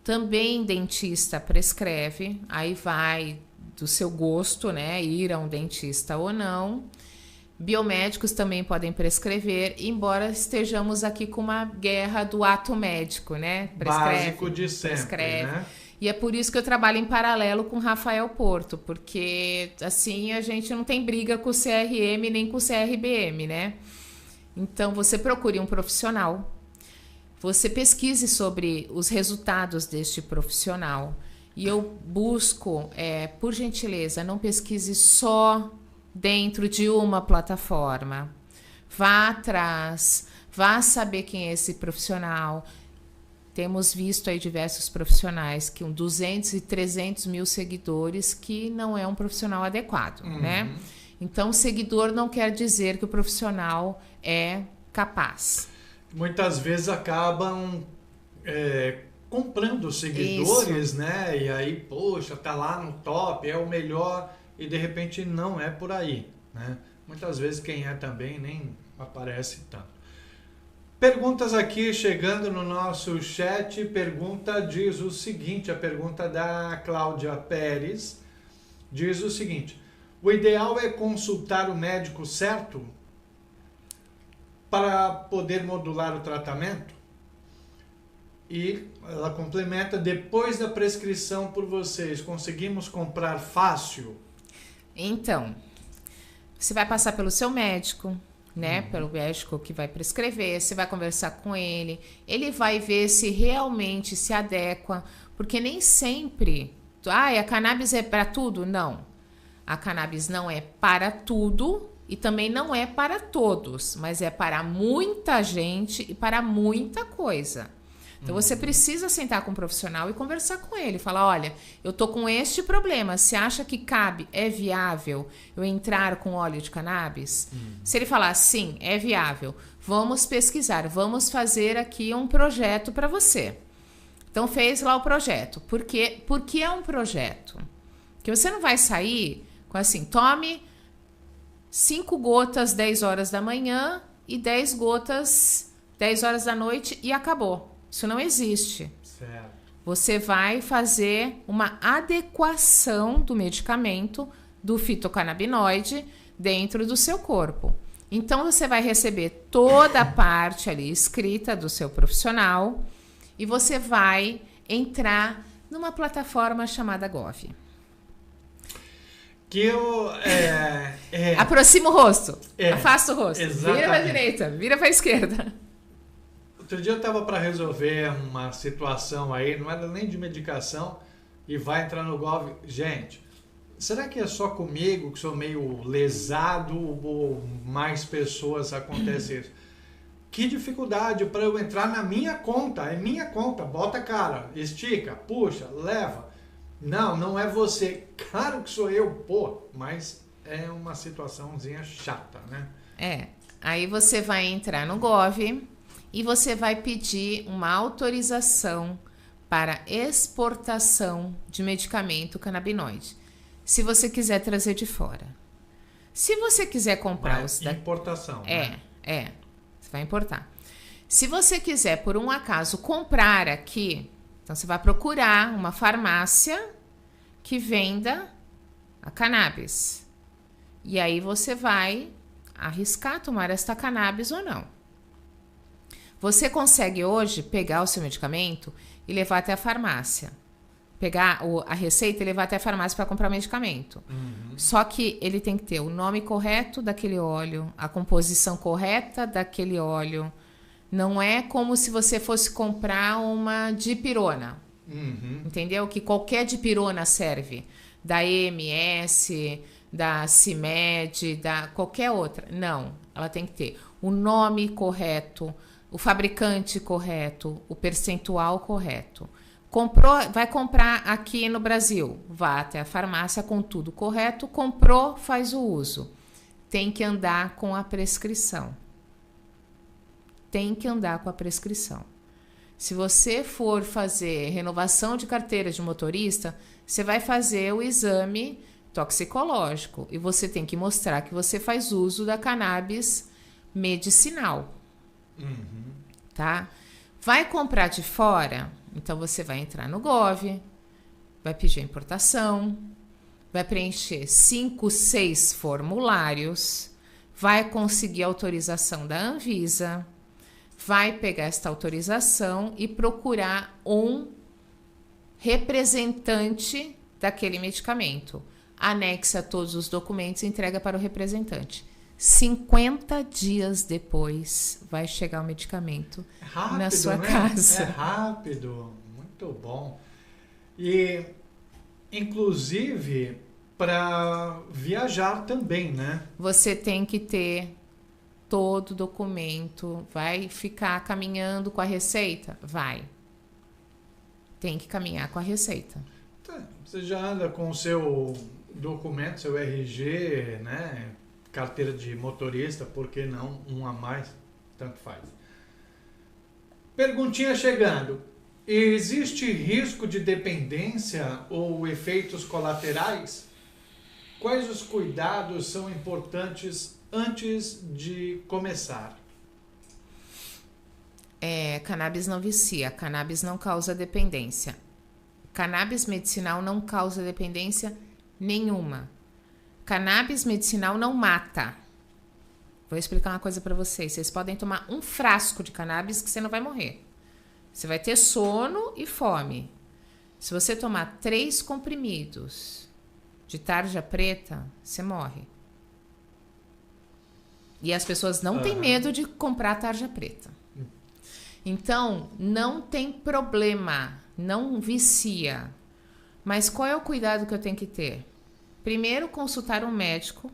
também dentista prescreve, aí vai do seu gosto, né? Ir a um dentista ou não. Biomédicos também podem prescrever, embora estejamos aqui com uma guerra do ato médico, né? Básico de sempre, né? E é por isso que eu trabalho em paralelo com Rafael Porto, porque assim a gente não tem briga com o CRM nem com o CRBM, né? Então você procure um profissional, você pesquise sobre os resultados deste profissional. E eu busco, por gentileza, não pesquise só dentro de uma plataforma. Vá atrás, vá saber quem é esse profissional. Temos visto aí diversos profissionais com 200 e 300 mil seguidores que não é um profissional adequado, né? Então, seguidor não quer dizer que o profissional é capaz. Muitas vezes acabam comprando seguidores, né? E aí, poxa, tá lá no top, é o melhor, e de repente não é por aí, né? Muitas vezes quem é também nem aparece tanto. Perguntas aqui chegando no nosso chat. Pergunta diz o seguinte, a pergunta da Cláudia Pérez diz o seguinte: o ideal é consultar o médico certo para poder modular o tratamento? E ela complementa: depois da prescrição por vocês, conseguimos comprar fácil? Então, você vai passar pelo seu médico, né? Pelo médico que vai prescrever, você vai conversar com ele, ele vai ver se realmente se adequa, porque nem sempre, a cannabis é para tudo? Não. A cannabis não é para tudo e também não é para todos, mas é para muita gente e para muita coisa. Então você precisa sentar com um profissional e conversar com ele, falar: olha, eu tô com este problema, você acha que cabe, é viável eu entrar com óleo de cannabis? Se ele falar sim, é viável, vamos pesquisar, vamos fazer aqui um projeto para você. Então fez lá o projeto. Por que é um projeto? Porque você não vai sair com assim, tome 5 gotas 10 horas da manhã e 10 gotas 10 horas da noite e acabou. Isso não existe. Certo. Você vai fazer uma adequação do medicamento, do fitocannabinoide, dentro do seu corpo. Então, você vai receber toda a parte ali escrita do seu profissional e você vai entrar numa plataforma chamada Gov. Que eu... Aproxima o rosto, afasta o rosto, exatamente. Vira para a direita, vira para a esquerda. Outro dia eu estava para resolver uma situação aí, não era nem de medicação, e vai entrar no Gov. Gente, será que é só comigo que sou meio lesado ou mais pessoas acontece isso? Que dificuldade para eu entrar na minha conta, é minha conta, bota a cara, estica, puxa, leva. Não, não é você, claro que sou eu, pô, mas é uma situaçãozinha chata, né? Aí você vai entrar no Gov e você vai pedir uma autorização para exportação de medicamento canabinoide. Se você quiser trazer de fora. Se você quiser comprar os da importação. Você vai importar. Se você quiser, por um acaso, comprar aqui, então você vai procurar uma farmácia que venda a cannabis. E aí você vai arriscar tomar esta cannabis ou não. Você consegue hoje pegar o seu medicamento e levar até a farmácia. Pegar a receita e levar até a farmácia para comprar o medicamento. Só que ele tem que ter o nome correto daquele óleo, a composição correta daquele óleo. Não é como se você fosse comprar uma dipirona. Entendeu? Que qualquer dipirona serve. Da EMS, da CIMED, da qualquer outra. Não. Ela tem que ter o nome correto, o fabricante correto, o percentual correto. Vai comprar aqui no Brasil, vá até a farmácia com tudo correto, comprou, faz o uso. Tem que andar com a prescrição. Se você for fazer renovação de carteira de motorista, você vai fazer o exame toxicológico e você tem que mostrar que você faz uso da cannabis medicinal. Tá? Vai comprar de fora? Então você vai entrar no Gov, vai pedir a importação, vai preencher 5, 6 formulários, vai conseguir a autorização da Anvisa, vai pegar esta autorização e procurar um representante daquele medicamento. Anexa todos os documentos e entrega para o representante. 50 dias depois vai chegar o medicamento na sua casa. É rápido, muito bom. E, inclusive, para viajar também, né? Você tem que ter todo o documento. Vai ficar caminhando com a receita? Vai. Tem que caminhar com a receita. Tá, você já anda com o seu documento, seu RG, né? Carteira de motorista, por que não um a mais? Tanto faz. Perguntinha chegando. Existe risco de dependência ou efeitos colaterais? Quais os cuidados são importantes antes de começar? Cannabis não vicia, cannabis não causa dependência. Cannabis medicinal não causa dependência nenhuma. Cannabis medicinal não mata. Vou explicar uma coisa para vocês. Vocês podem tomar um frasco de cannabis que você não vai morrer. Você vai ter sono e fome. Se você tomar 3 comprimidos de tarja preta, você morre. E as pessoas não têm medo de comprar tarja preta. Então, não tem problema. Não vicia. Mas qual é o cuidado que eu tenho que ter? Primeiro, consultar um médico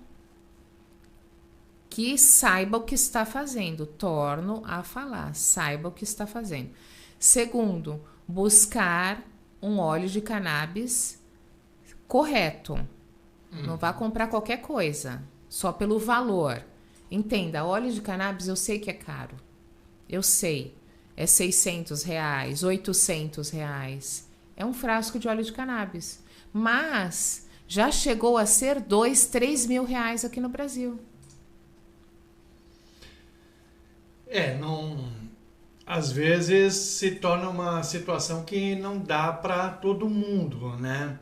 que saiba o que está fazendo. Torno a falar, saiba o que está fazendo. Segundo, buscar um óleo de cannabis correto. Não vá comprar qualquer coisa, só pelo valor. Entenda, óleo de cannabis eu sei que é caro. Eu sei. É R$600, R$800. É um frasco de óleo de cannabis. Mas já chegou a ser R$2, R$3 mil aqui no Brasil. às vezes se torna uma situação que não dá para todo mundo, né?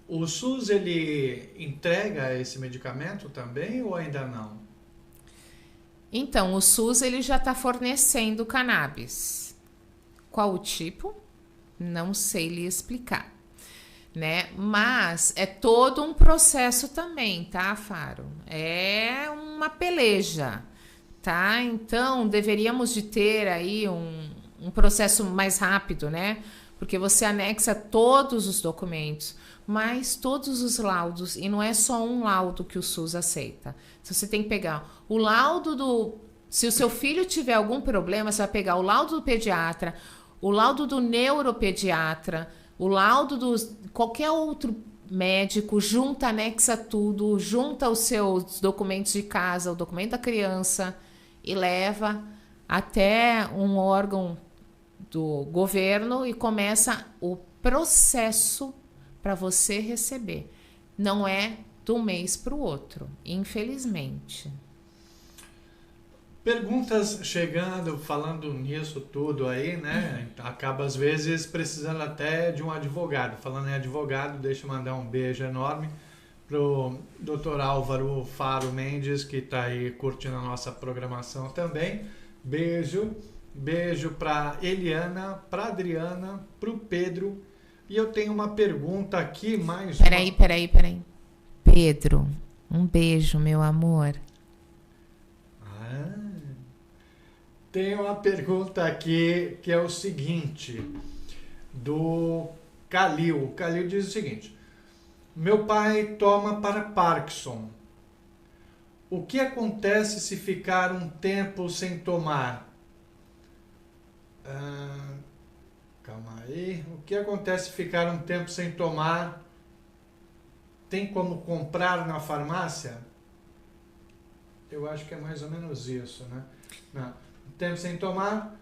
O SUS, ele entrega esse medicamento também ou ainda não? Então, o SUS ele já está fornecendo cannabis. Qual o tipo? Não sei lhe explicar, né? Mas é todo um processo também, tá, Faro? É uma peleja, tá? Então, deveríamos de ter aí um processo mais rápido, né? Porque você anexa todos os documentos, mas todos os laudos, e não é só um laudo que o SUS aceita. Você tem que pegar o laudo do... Se o seu filho tiver algum problema, você vai pegar o laudo do pediatra, o laudo do neuropediatra, o laudo do qualquer outro médico, junta, anexa tudo, junta os seus documentos de casa, o documento da criança e leva até um órgão do governo e começa o processo para você receber. Não é de um mês para o outro, infelizmente. Perguntas chegando, falando nisso tudo aí, né? Acaba às vezes precisando até de um advogado. Falando em advogado, deixa eu mandar um beijo enorme pro Dr. Álvaro Faro Mendes, que está aí curtindo a nossa programação também. Beijo para Eliana, para Adriana, pro Pedro. E eu tenho uma pergunta aqui, mais Peraí. Pedro, um beijo, meu amor. Tem uma pergunta aqui que é o seguinte, do Calil. O Calil diz o seguinte: meu pai toma para Parkinson. O que acontece se ficar um tempo sem tomar? Calma aí. O que acontece se ficar um tempo sem tomar? Tem como comprar na farmácia? Eu acho que é mais ou menos isso, né? Não. Tempo sem tomar,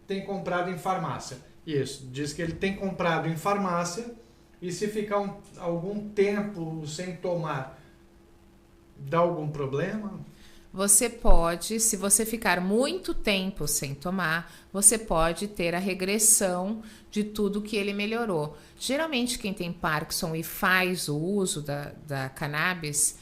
tem comprado em farmácia. Isso, diz que ele tem comprado em farmácia e se ficar algum tempo sem tomar, dá algum problema? Você pode, se você ficar muito tempo sem tomar, você pode ter a regressão de tudo que ele melhorou. Geralmente quem tem Parkinson e faz o uso da cannabis,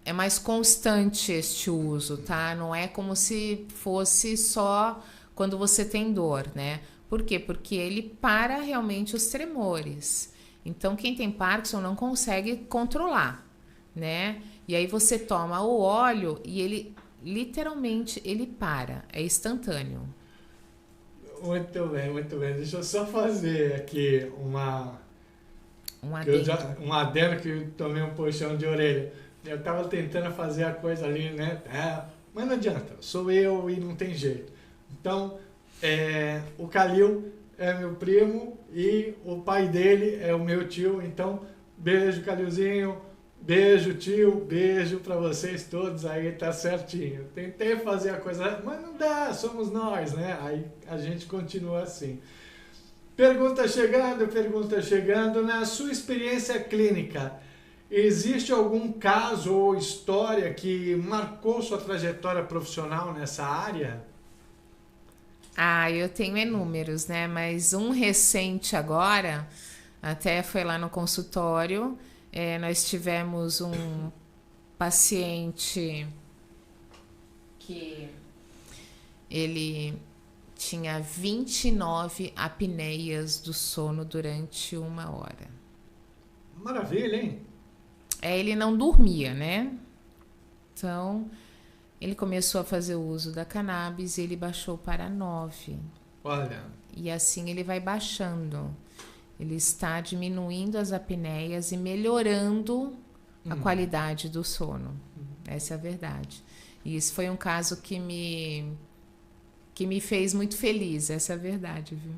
é mais constante este uso, tá? Não é como se fosse só quando você tem dor, né? Por quê? Porque ele para realmente os tremores. Então, quem tem Parkinson não consegue controlar, né? E aí você toma o óleo e ele, literalmente, ele para. É instantâneo. Muito bem. Deixa eu só fazer aqui um adendo que eu tomei um puxão de orelha. Eu estava tentando fazer a coisa ali, né? Mas não adianta, sou eu e não tem jeito. Então, o Calil é meu primo e o pai dele é o meu tio. Então, beijo, Calilzinho, beijo, tio, beijo para vocês todos aí, tá certinho. Tentei fazer a coisa, mas não dá, somos nós, né? Aí a gente continua assim. Pergunta chegando. Na sua experiência clínica, existe algum caso ou história que marcou sua trajetória profissional nessa área? Eu tenho inúmeros, né? Mas um recente agora, até foi lá no consultório, nós tivemos um paciente que ele tinha 29 apneias do sono durante 1 hora. Maravilha, hein? Ele não dormia, né? Então, ele começou a fazer o uso da cannabis e ele baixou para 9. Olha. E assim ele vai baixando. Ele está diminuindo as apneias e melhorando a qualidade do sono. Essa é a verdade. E isso foi um caso que me fez muito feliz. Essa é a verdade, viu?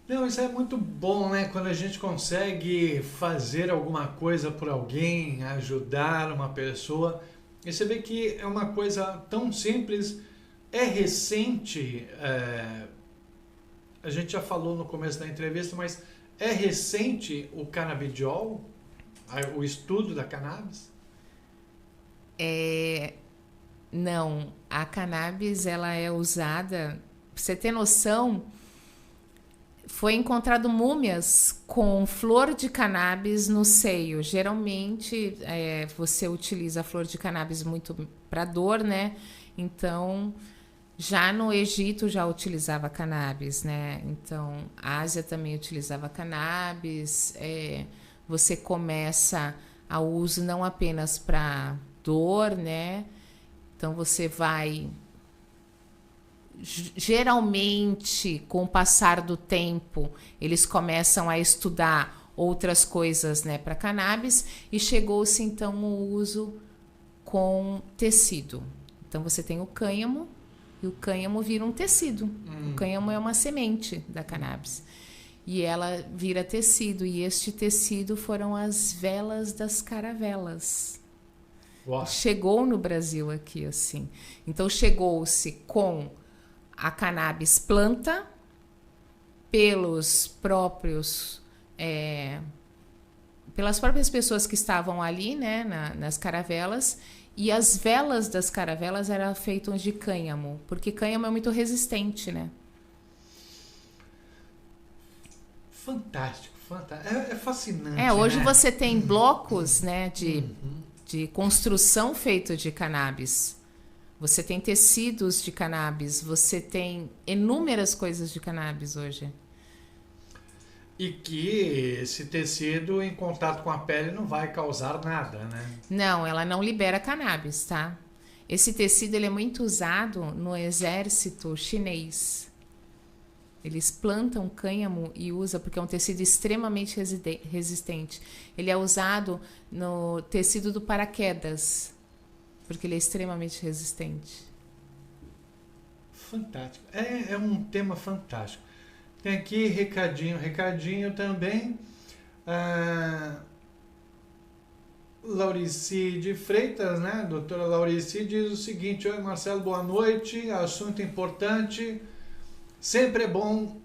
Não, isso é muito bom, né? Quando a gente consegue fazer alguma coisa por alguém, ajudar uma pessoa. E você vê que é uma coisa tão simples, é recente, a gente já falou no começo da entrevista, mas é recente o canabidiol, o estudo da cannabis? Não, a cannabis ela é usada, pra você ter noção, foi encontrado múmias com flor de cannabis no seio. Geralmente você utiliza a flor de cannabis muito para dor, né? Então, já no Egito já utilizava cannabis, né? Então, a Ásia também utilizava cannabis. Você começa a uso não apenas para dor, né? Então, você vai... Geralmente, com o passar do tempo, eles começam a estudar outras coisas, né, para cannabis, e chegou-se então o uso com tecido. Então você tem o cânhamo e o cânhamo vira um tecido. O cânhamo é uma semente da cannabis e ela vira tecido, e este tecido foram as velas das caravelas. Uau. Chegou no Brasil aqui assim. Então chegou-se com a cannabis planta pelas próprias pessoas que estavam ali, né, nas caravelas, e as velas das caravelas eram feitas de cânhamo, porque cânhamo é muito resistente, né? Fantástico, fantástico. É fascinante. Hoje né? você tem blocos, né, de construção feito de cannabis. Você tem tecidos de cannabis, você tem inúmeras coisas de cannabis hoje. E que esse tecido em contato com a pele não vai causar nada, né? Não, ela não libera cannabis, tá? Esse tecido ele é muito usado no exército chinês. Eles plantam cânhamo e usam porque é um tecido extremamente resistente. Ele é usado no tecido do paraquedas, porque ele é extremamente resistente. Fantástico. É um tema fantástico. Tem aqui recadinho também. Laurici de Freitas, né? Doutora Laurici diz o seguinte: oi Marcelo, boa noite. Assunto importante. Sempre é bom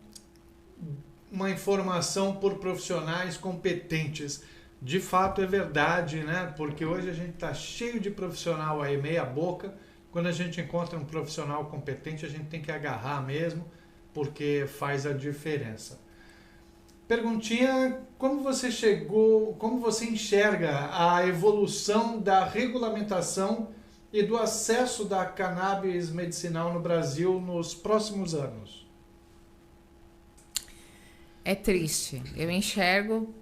uma informação por profissionais competentes. De fato é verdade, né? Porque hoje a gente está cheio de profissional aí meia boca. Quando a gente encontra um profissional competente, a gente tem que agarrar mesmo, porque faz a diferença. Perguntinha: como você enxerga a evolução da regulamentação e do acesso da cannabis medicinal no Brasil nos próximos anos? É triste. Eu enxergo...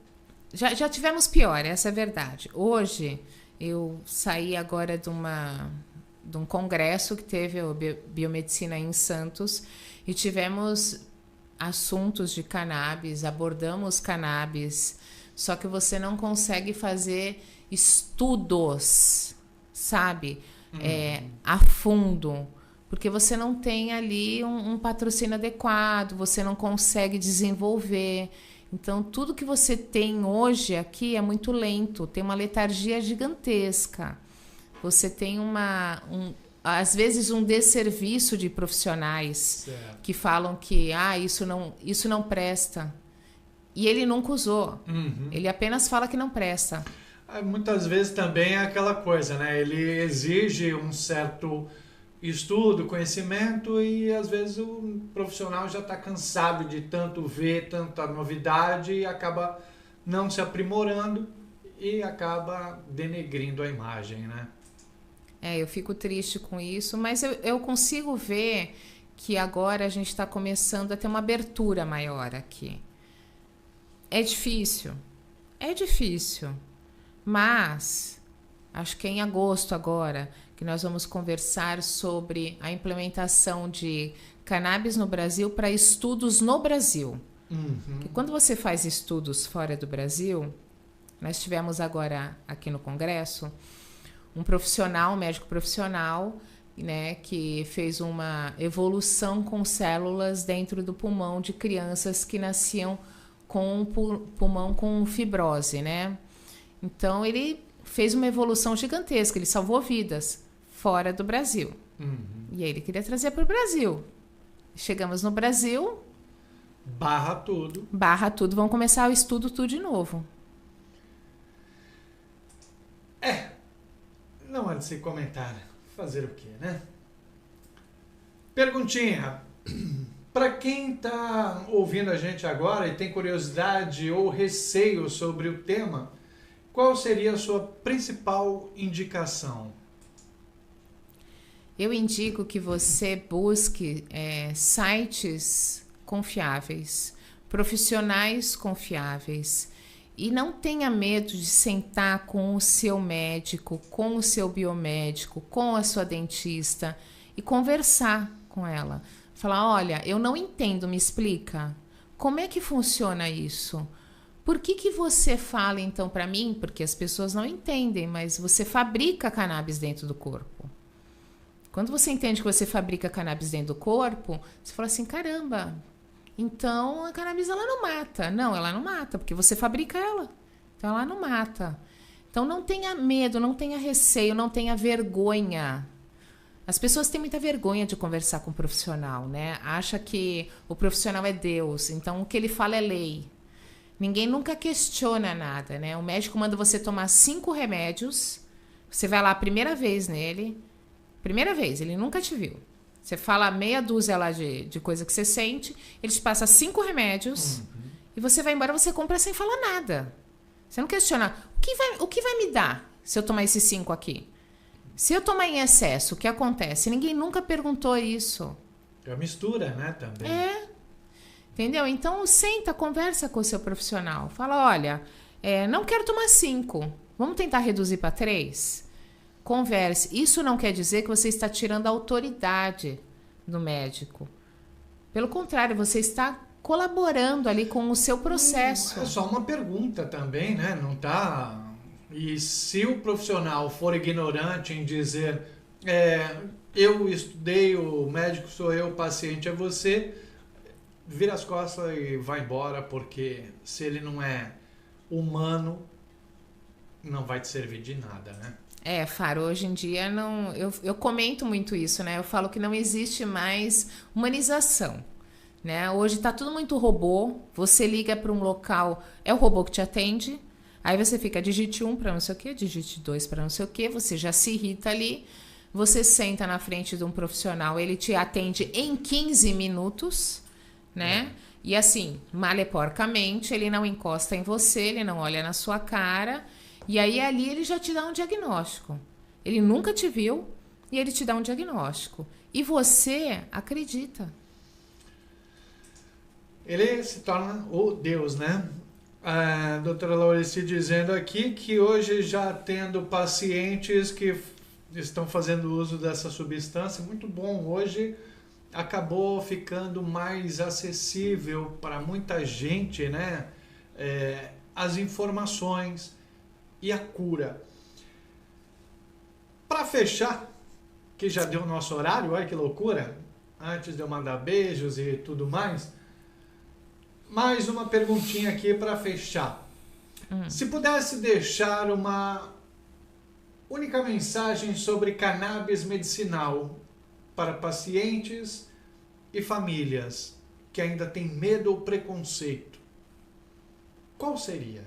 Já tivemos pior, essa é a verdade. Hoje, eu saí agora de um congresso que teve a biomedicina em Santos e tivemos assuntos de cannabis, abordamos cannabis, só que você não consegue fazer estudos, sabe, a fundo, porque você não tem ali um patrocínio adequado, você não consegue desenvolver. Então, tudo que você tem hoje aqui é muito lento, tem uma letargia gigantesca. Você tem às vezes um desserviço de profissionais Certo. que falam que isso não presta. E ele nunca usou. Ele apenas fala que não presta. Muitas vezes também é aquela coisa, né? Ele exige um certo estudo, conhecimento, e às vezes o profissional já está cansado de tanto ver, tanta novidade, e acaba não se aprimorando e acaba denegrindo a imagem, né? Eu fico triste com isso, mas eu consigo ver que agora a gente está começando a ter uma abertura maior aqui. É difícil, mas acho que é em agosto agora que nós vamos conversar sobre a implementação de cannabis no Brasil para estudos no Brasil. E quando você faz estudos fora do Brasil, nós tivemos agora aqui no Congresso um médico profissional, né, que fez uma evolução com células dentro do pulmão de crianças que nasciam com um pulmão com fibrose, né? Então ele fez uma evolução gigantesca, ele salvou vidas fora do Brasil. E aí ele queria trazer para o Brasil. Chegamos no Brasil... Barra tudo, vamos começar o estudo tudo de novo. Não há de se comentar. Fazer o quê, né? Perguntinha. Para quem está ouvindo a gente agora e tem curiosidade ou receio sobre o tema, qual seria a sua principal indicação? Eu indico que você busque sites confiáveis, profissionais confiáveis, e não tenha medo de sentar com o seu médico, com o seu biomédico, com a sua dentista e conversar com ela. Falar, olha, eu não entendo, me explica. Como é que funciona isso? Por que você fala então para mim? Porque as pessoas não entendem, mas você fabrica cannabis dentro do corpo. Quando você entende que você fabrica cannabis dentro do corpo, você fala assim, caramba, então a cannabis ela não mata. Não, ela não mata, porque você fabrica ela. Então ela não mata. Então não tenha medo, não tenha receio, não tenha vergonha. As pessoas têm muita vergonha de conversar com o profissional, né? Acha que o profissional é Deus, então o que ele fala é lei. Ninguém nunca questiona nada, né? O médico manda você tomar 5 remédios, você vai lá a primeira vez nele, primeira vez, ele nunca te viu. Você fala meia dúzia lá de coisa que você sente, ele te passa 5 remédios e você vai embora, você compra sem falar nada. Você não questiona, o que vai me dar se eu tomar esses 5 aqui? Se eu tomar em excesso, o que acontece? Ninguém nunca perguntou isso. É mistura, né, também. Entendeu? Então, senta, conversa com o seu profissional. Fala, olha, não quero tomar 5. Vamos tentar reduzir para 3? Converse. Isso não quer dizer que você está tirando a autoridade do médico. Pelo contrário, você está colaborando ali com o seu processo. É só uma pergunta também, né? Não tá... E se o profissional for ignorante em dizer eu estudei, o médico sou eu, o paciente é você, vira as costas e vai embora, porque se ele não é humano, não vai te servir de nada, né? Faro, hoje em dia não, eu comento muito isso, né? Eu falo que não existe mais humanização, né? Hoje tá tudo muito robô, você liga para um local, é o robô que te atende. Aí você fica, digite 1 para não sei o quê, digite 2 para não sei o quê, você já se irrita ali, você senta na frente de um profissional, ele te atende em 15 minutos, né? E assim, maleporcamente, ele não encosta em você, ele não olha na sua cara, e aí ali ele já te dá um diagnóstico. Ele nunca te viu e ele te dá um diagnóstico. E você acredita. Ele se torna o Deus, né? A doutora Laurice dizendo aqui que hoje já tendo pacientes que estão fazendo uso dessa substância, muito bom, hoje acabou ficando mais acessível para muita gente, né? As informações e a cura. Para fechar, que já deu o nosso horário, olha que loucura, antes de eu mandar beijos e tudo mais, mais uma perguntinha aqui para fechar. Se pudesse deixar uma única mensagem sobre cannabis medicinal para pacientes e famílias que ainda têm medo ou preconceito, qual seria?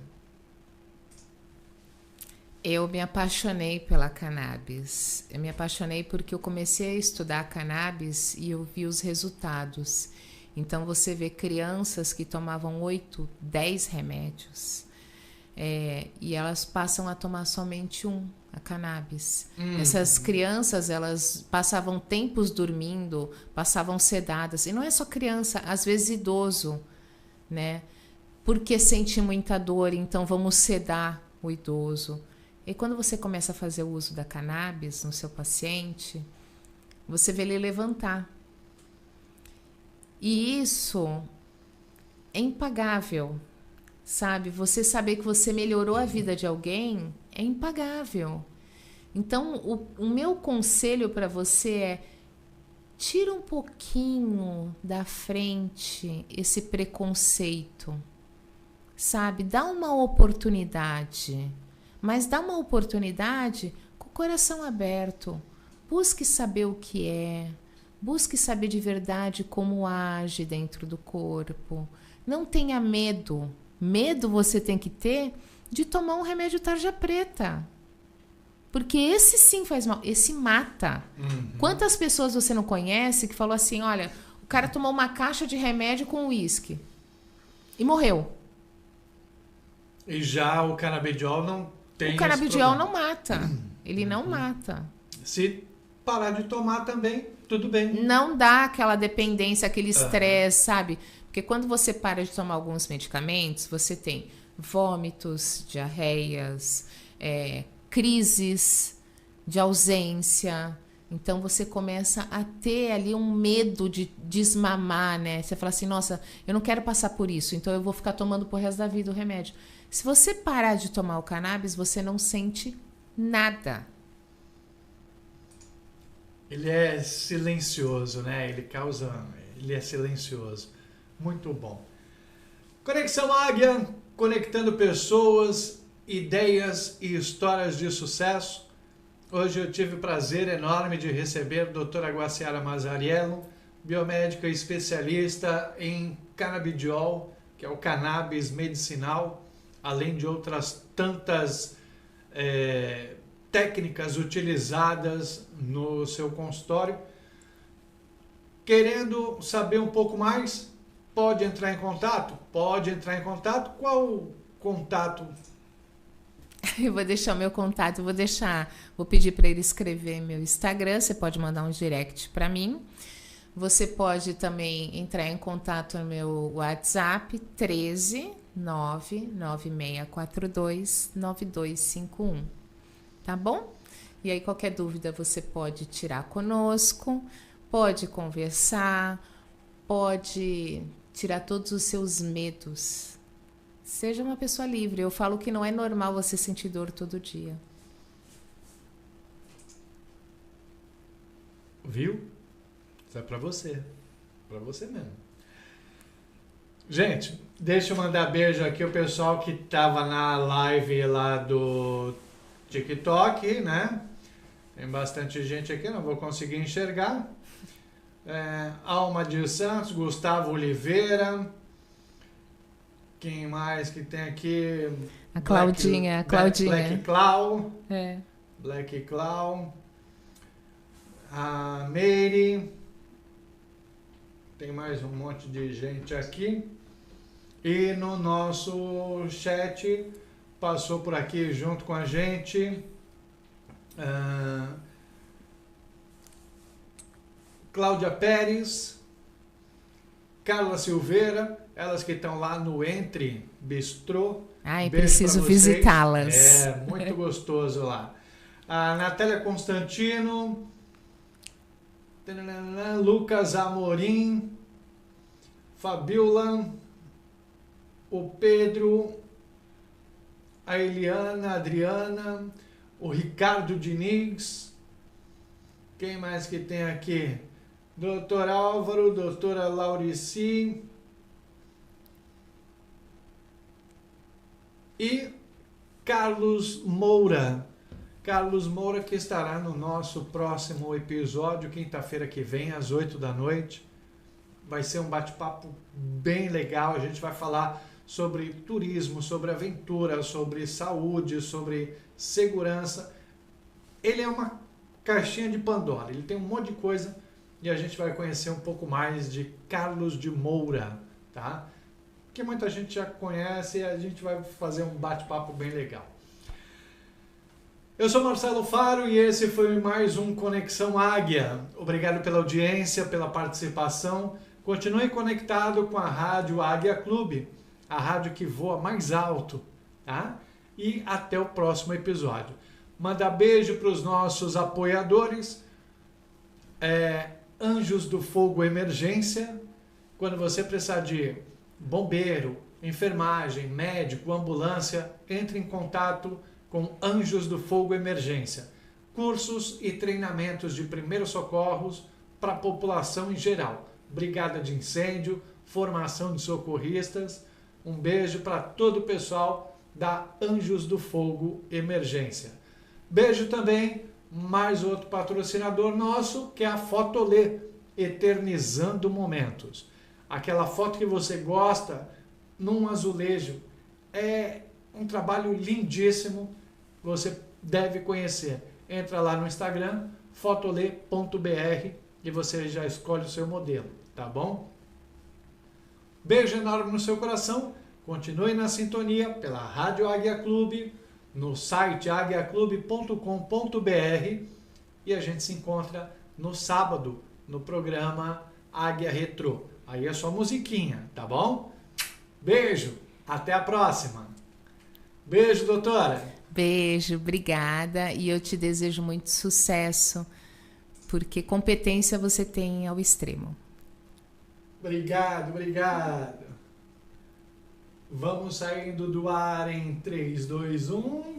Eu me apaixonei pela cannabis. Eu me apaixonei porque eu comecei a estudar cannabis e eu vi os resultados. Então, você vê crianças que tomavam 8, 10 remédios e elas passam a tomar somente a cannabis. Essas crianças, elas passavam tempos dormindo, passavam sedadas. E não é só criança, às vezes idoso, né? Porque sente muita dor, então vamos sedar o idoso. E quando você começa a fazer o uso da cannabis no seu paciente, você vê ele levantar. E isso é impagável, sabe? Você saber que você melhorou a vida de alguém é impagável. Então, o meu conselho para você é: tira um pouquinho da frente esse preconceito, sabe? Dá uma oportunidade, mas dá uma oportunidade com o coração aberto. Busque saber o que é. Busque saber de verdade como age dentro do corpo. Não tenha medo. Medo você tem que ter de tomar um remédio tarja preta. Porque esse sim faz mal, esse mata. Quantas pessoas você não conhece que falou assim, olha, o cara tomou uma caixa de remédio com uísque e morreu. E já o canabidiol não tem O canabidiol não mata. Ele não mata. Se parar de tomar também, tudo bem. Não dá aquela dependência, aquele estresse, sabe? Porque quando você para de tomar alguns medicamentos, você tem vômitos, diarreias, crises de ausência. Então você começa a ter ali um medo de desmamar, né? Você fala assim, nossa, eu não quero passar por isso, então eu vou ficar tomando pro resto da vida o remédio. Se você parar de tomar o cannabis, você não sente nada. Ele é silencioso, né? Ele é silencioso. Muito bom. Conexão Águia, conectando pessoas, ideias e histórias de sucesso. Hoje eu tive o prazer enorme de receber a doutora Guaciara Mazzariello, biomédica especialista em canabidiol, que é o cannabis medicinal, além de outras tantas técnicas utilizadas no seu consultório. Querendo saber um pouco mais, pode entrar em contato? Pode entrar em contato. Qual o contato? Eu vou deixar o meu contato, vou pedir para ele escrever meu Instagram, você pode mandar um direct para mim. Você pode também entrar em contato no meu WhatsApp, 13 99642 9251. Tá bom? E aí qualquer dúvida você pode tirar conosco, pode conversar, pode tirar todos os seus medos. Seja uma pessoa livre. Eu falo que não é normal você sentir dor todo dia. Viu? Isso é pra você. Pra você mesmo. Gente, deixa eu mandar beijo aqui o pessoal que tava na live lá do TikTok, né? Tem bastante gente aqui, não vou conseguir enxergar. Alma de Santos, Gustavo Oliveira. Quem mais que tem aqui? A Claudinha. Black Clau. É. Black Clau. A Meire. Tem mais um monte de gente aqui. E no nosso chat passou por aqui junto com a gente Cláudia Pérez, Carla Silveira, elas que estão lá no Entre Bistrô. Ai, preciso visitá-las. É muito gostoso lá. A Natália Constantino, Lucas Amorim, Fabiola, o Pedro, a Eliana, a Adriana, o Ricardo Diniz. Quem mais que tem aqui? Doutor Álvaro, doutora Laurici. E Carlos Moura. Carlos Moura, que estará no nosso próximo episódio, quinta-feira que vem, às 8 da noite. Vai ser um bate-papo bem legal. A gente vai falar sobre turismo, sobre aventura, sobre saúde, sobre segurança. Ele é uma caixinha de Pandora. Ele tem um monte de coisa e a gente vai conhecer um pouco mais de Carlos de Moura, tá? Que muita gente já conhece e a gente vai fazer um bate-papo bem legal. Eu sou Marcelo Faro e esse foi mais um Conexão Águia. Obrigado pela audiência, pela participação. Continue conectado com a Rádio Águia Clube, a rádio que voa mais alto, tá? E até o próximo episódio. Manda beijo para os nossos apoiadores, Anjos do Fogo Emergência. Quando você precisar de bombeiro, enfermagem, médico, ambulância, entre em contato com Anjos do Fogo Emergência. Cursos e treinamentos de primeiros socorros para a população em geral. Brigada de incêndio, formação de socorristas. Um beijo para todo o pessoal da Anjos do Fogo Emergência. Beijo também, mais outro patrocinador nosso, que é a Fotolê, eternizando momentos. Aquela foto que você gosta num azulejo. É um trabalho lindíssimo. Você deve conhecer. Entra lá no Instagram, fotolê.br, e você já escolhe o seu modelo, tá bom? Beijo enorme no seu coração. Continue na sintonia pela Rádio Águia Clube, no site aguiaclube.com.br, e a gente se encontra no sábado no programa Águia Retrô. Aí é só musiquinha, tá bom? Beijo, até a próxima. Beijo, doutora. Beijo, obrigada. E eu te desejo muito sucesso, porque competência você tem ao extremo. Obrigado, obrigado. Vamos saindo do ar em 3, 2, 1...